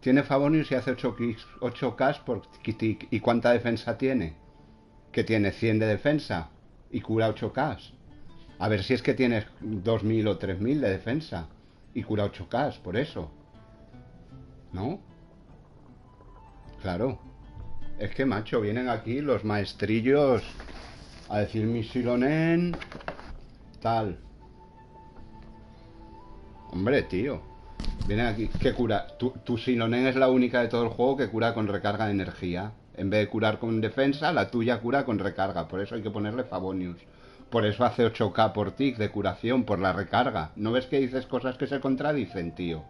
Tiene Favonius y hace 8K por Kitik. ¿Y cuánta defensa tiene? Que tiene 100 de defensa y cura 8K. A ver si es que tienes 2000 o 3000 de defensa y cura 8K, por eso. ¿No? Claro. Es que, macho, vienen aquí los maestrillos a decir mi Silonen tal. Hombre, tío. Vienen aquí. ¿Qué cura? Tu Silonen es la única de todo el juego que cura con recarga de energía. En vez de curar con defensa, la tuya cura con recarga. Por eso hay que ponerle Favonius. Por eso hace 8K por tic de curación, por la recarga. ¿No ves que dices cosas que se contradicen, tío?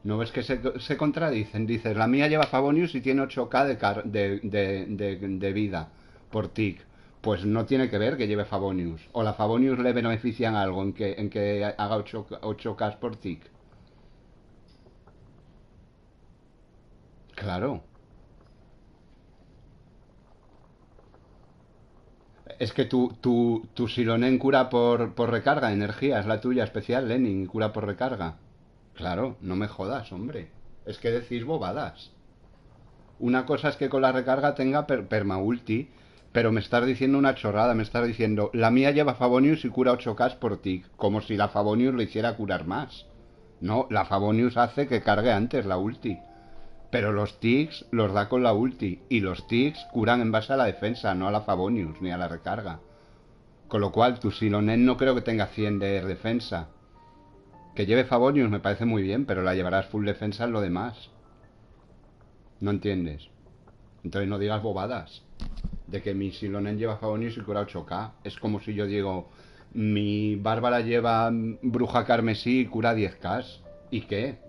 ¿No ves que se contradicen? Dices, la mía lleva Favonius y tiene 8K de vida por tic. Pues no tiene que ver que lleve Favonius. O la Favonius le benefician algo en que haga 8K por tic. Claro. Es que tu Silonen cura por recarga de energía. Es la tuya especial, Lenin. Cura por recarga. Claro, no me jodas, hombre. Es que decís bobadas. Una cosa es que con la recarga tenga perma ulti, pero me estás diciendo una chorrada. Me estás diciendo, la mía lleva Favonius y cura 8K por tic. Como si la Favonius lo hiciera curar más. No, la Favonius hace que cargue antes la ulti. Pero los tics los da con la ulti. Y los tics curan en base a la defensa, no a la Favonius ni a la recarga. Con lo cual, tu Silonen no creo que tenga 100 de defensa. Que lleve Favonius me parece muy bien, pero la llevarás full defensa en lo demás. ¿No entiendes? Entonces no digas bobadas. De que mi Silonen lleva Favonius y cura 8K. Es como si yo digo, mi Bárbara lleva Bruja Carmesí y cura 10K. ¿Y qué?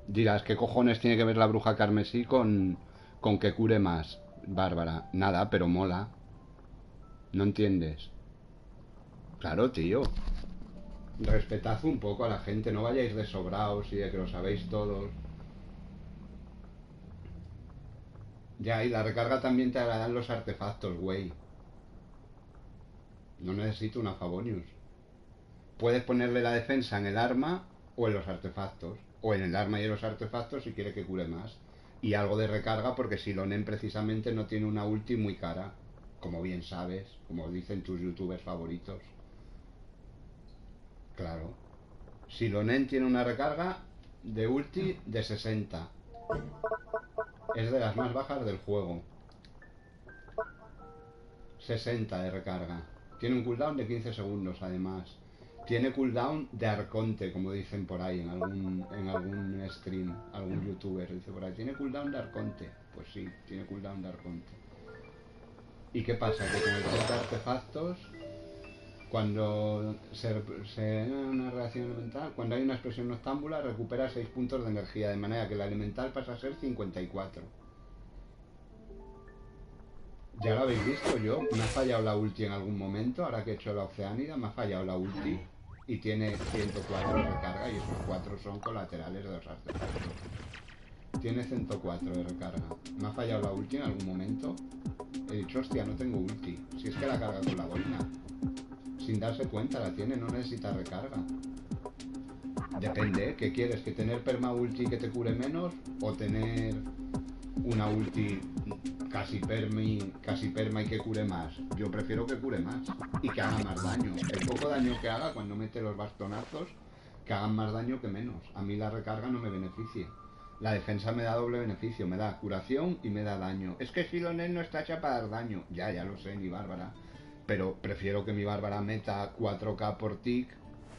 Dirás, ¿qué cojones tiene que ver la Bruja Carmesí con que cure más, Bárbara? Nada, pero mola. ¿No entiendes? Claro, tío. Respetad un poco a la gente, no vayáis de sobraos y de que lo sabéis todos. Ya, y la recarga también te agradan los artefactos, güey. No necesito una Favonius. Puedes ponerle la defensa en el arma o en los artefactos. O en el arma y en los artefactos si quiere que cure más. Y algo de recarga porque Silonen precisamente no tiene una ulti muy cara. Como bien sabes, como dicen tus youtubers favoritos. Claro. Silonen tiene una recarga de ulti de 60. Es de las más bajas del juego. 60 de recarga. Tiene un cooldown de 15 segundos además. Tiene cooldown de arconte, como dicen por ahí en algún stream, algún youtuber dice por ahí, tiene cooldown de arconte. Pues sí, tiene cooldown de arconte. ¿Y qué pasa? Que con el set de artefactos, cuando una reacción elemental, cuando hay una explosión noctámbula, recupera 6 puntos de energía, de manera que la elemental pasa a ser 54. Ya lo habéis visto yo, me ha fallado la ulti en algún momento, ahora que he hecho la oceánida, me ha fallado la ulti y tiene 104 de recarga y esos 4 son colaterales de los artefactos. Tiene 104 de recarga. Me ha fallado la ulti en algún momento. He dicho, hostia, no tengo ulti. Si es que la carga con la boina. Sin darse cuenta la tiene, no necesita recarga. Depende, ¿qué quieres? ¿Que tener perma ulti que te cure menos? ¿O tener una ulti casi perma y que cure más? Yo prefiero que cure más y que haga más daño. El poco daño que haga cuando mete los bastonazos, que hagan más daño que menos. A mí la recarga no me beneficia. La defensa me da doble beneficio, me da curación y me da daño. Es que Silonen no está hecha para dar daño. Ya lo sé, mi Bárbara. Pero prefiero que mi Bárbara meta 4K por tic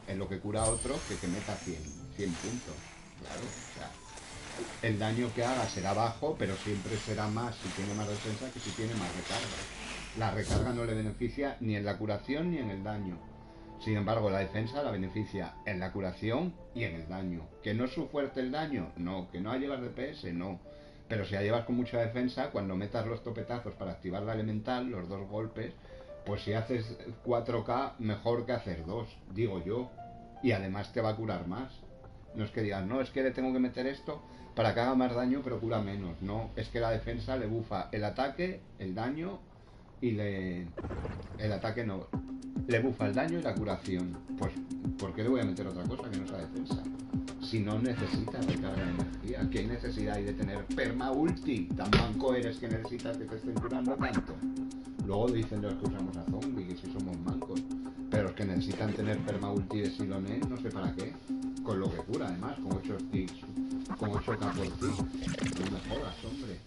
en lo que cura a otro que meta 100 puntos. Claro, o sea, el daño que haga será bajo, pero siempre será más si tiene más defensa que si tiene más recarga. La recarga no le beneficia ni en la curación ni en el daño. Sin embargo, la defensa la beneficia en la curación y en el daño. ¿Que no es su fuerte el daño? No. ¿Que no llevas DPS? No. Pero si la llevas con mucha defensa, cuando metas los topetazos para activar la elemental, los 2 golpes, pues si haces 4K, mejor que hacer 2, digo yo. Y además te va a curar más. No es que digas, no, es que le tengo que meter esto para que haga más daño pero cura menos. No, es que la defensa le bufa el ataque, el daño y le... El ataque no. Le bufa el daño y la curación. Pues, ¿por qué le voy a meter otra cosa que no sea defensa? Si no necesitas recarga de energía, ¿qué necesidad hay de tener perma ulti? Tan manco eres que necesitas que te estén curando tanto. Luego dicen los que usamos a zombie que si somos mancos. Pero los que necesitan tener perma ulti de Siloné, no sé para qué. Con lo que cura además, con 8 ticks, con 8k por tick. No me jodas, hombre.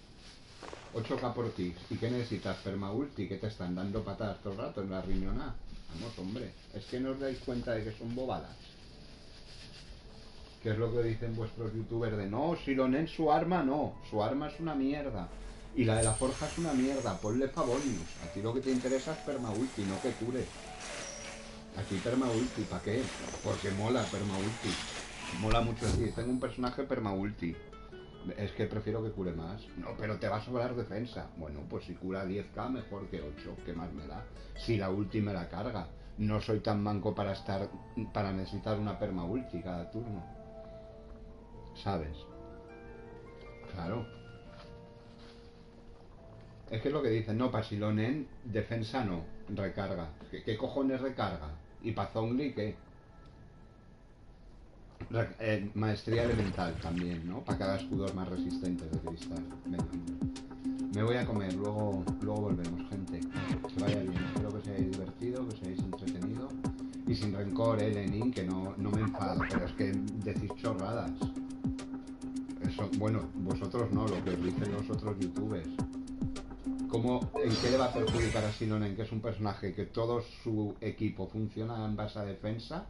8k por tick. ¿Y qué necesitas? Perma ulti, que te están dando patadas todo el rato en la riñona. Vamos, hombre. Es que no os dais cuenta de que son bobadas. ¿Qué es lo que dicen vuestros youtubers de no, Silonen su arma no, su arma es una mierda y la de la forja es una mierda, ponle Favonius, a ti lo que te interesa es perma ulti, no que cure. Aquí perma ulti, ¿para qué? Porque mola perma ulti, mola mucho decir, tengo un personaje perma ulti, es que prefiero que cure más. No, pero te va a sobrar defensa. Bueno, pues si cura 10k mejor que 8, ¿qué más me da? Si la ulti me la carga, no soy tan manco para necesitar una perma ulti cada turno. ¿Sabes? Claro. Es que es lo que dicen, no, para Silonen, defensa no, recarga. ¿Qué cojones recarga? ¿Y para Zongli qué? Maestría elemental también, ¿no? Para que haga escudos más resistentes de cristal. Venga, me voy a comer, luego volvemos, gente. Que vaya bien, espero que os hayáis divertido, que os hayáis entretenido. Y sin rencor, Lenin, que no me enfado, pero es que decís chorradas. Eso, bueno, vosotros no, lo que os dicen los otros youtubers. ¿En qué le va a perjudicar a Silonen, que es un personaje que todo su equipo funciona en base a defensa?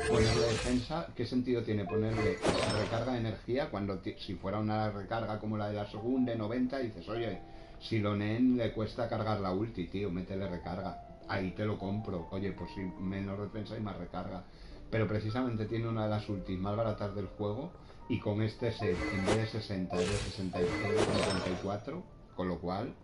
Ponerle defensa, ¿qué sentido tiene ponerle recarga de energía cuando si fuera una recarga como la de la segunda de 90 dices, oye, Silonen le cuesta cargar la ulti, tío, métele recarga, ahí te lo compro, oye, pues si menos defensa y más recarga, pero precisamente tiene una de las ultis más baratas del juego y con este set en vez de 60 es de 54, con lo cual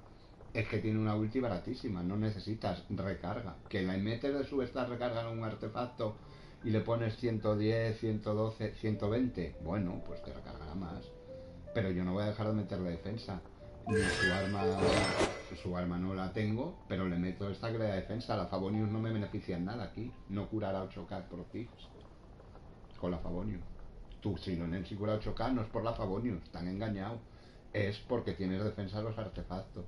es que tiene una ulti baratísima, no necesitas recarga, que la metes de subestar recarga en un artefacto y le pones 110, 112, 120, bueno, pues te recargará más. Pero yo no voy a dejar de meterle defensa. Ni su arma no la tengo, pero le meto esta que le da defensa. La Favonius no me beneficia en nada aquí. No curará 8k por ticks con la Favonius. Tú, si no si cura 8k, no es por la Favonius, están engañados. Es porque tienes defensa de los artefactos.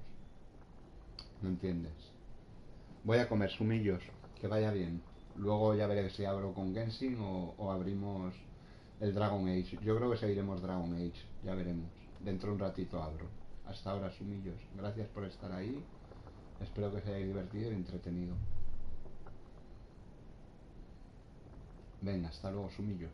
¿No entiendes? Voy a comer sumillos, que vaya bien. Luego ya veré si abro con Genshin o abrimos el Dragon Age. Yo creo que seguiremos Dragon Age, ya veremos. Dentro de un ratito abro. Hasta ahora, sumillos. Gracias por estar ahí. Espero que os hayáis divertido y entretenido. Venga, hasta luego, sumillos.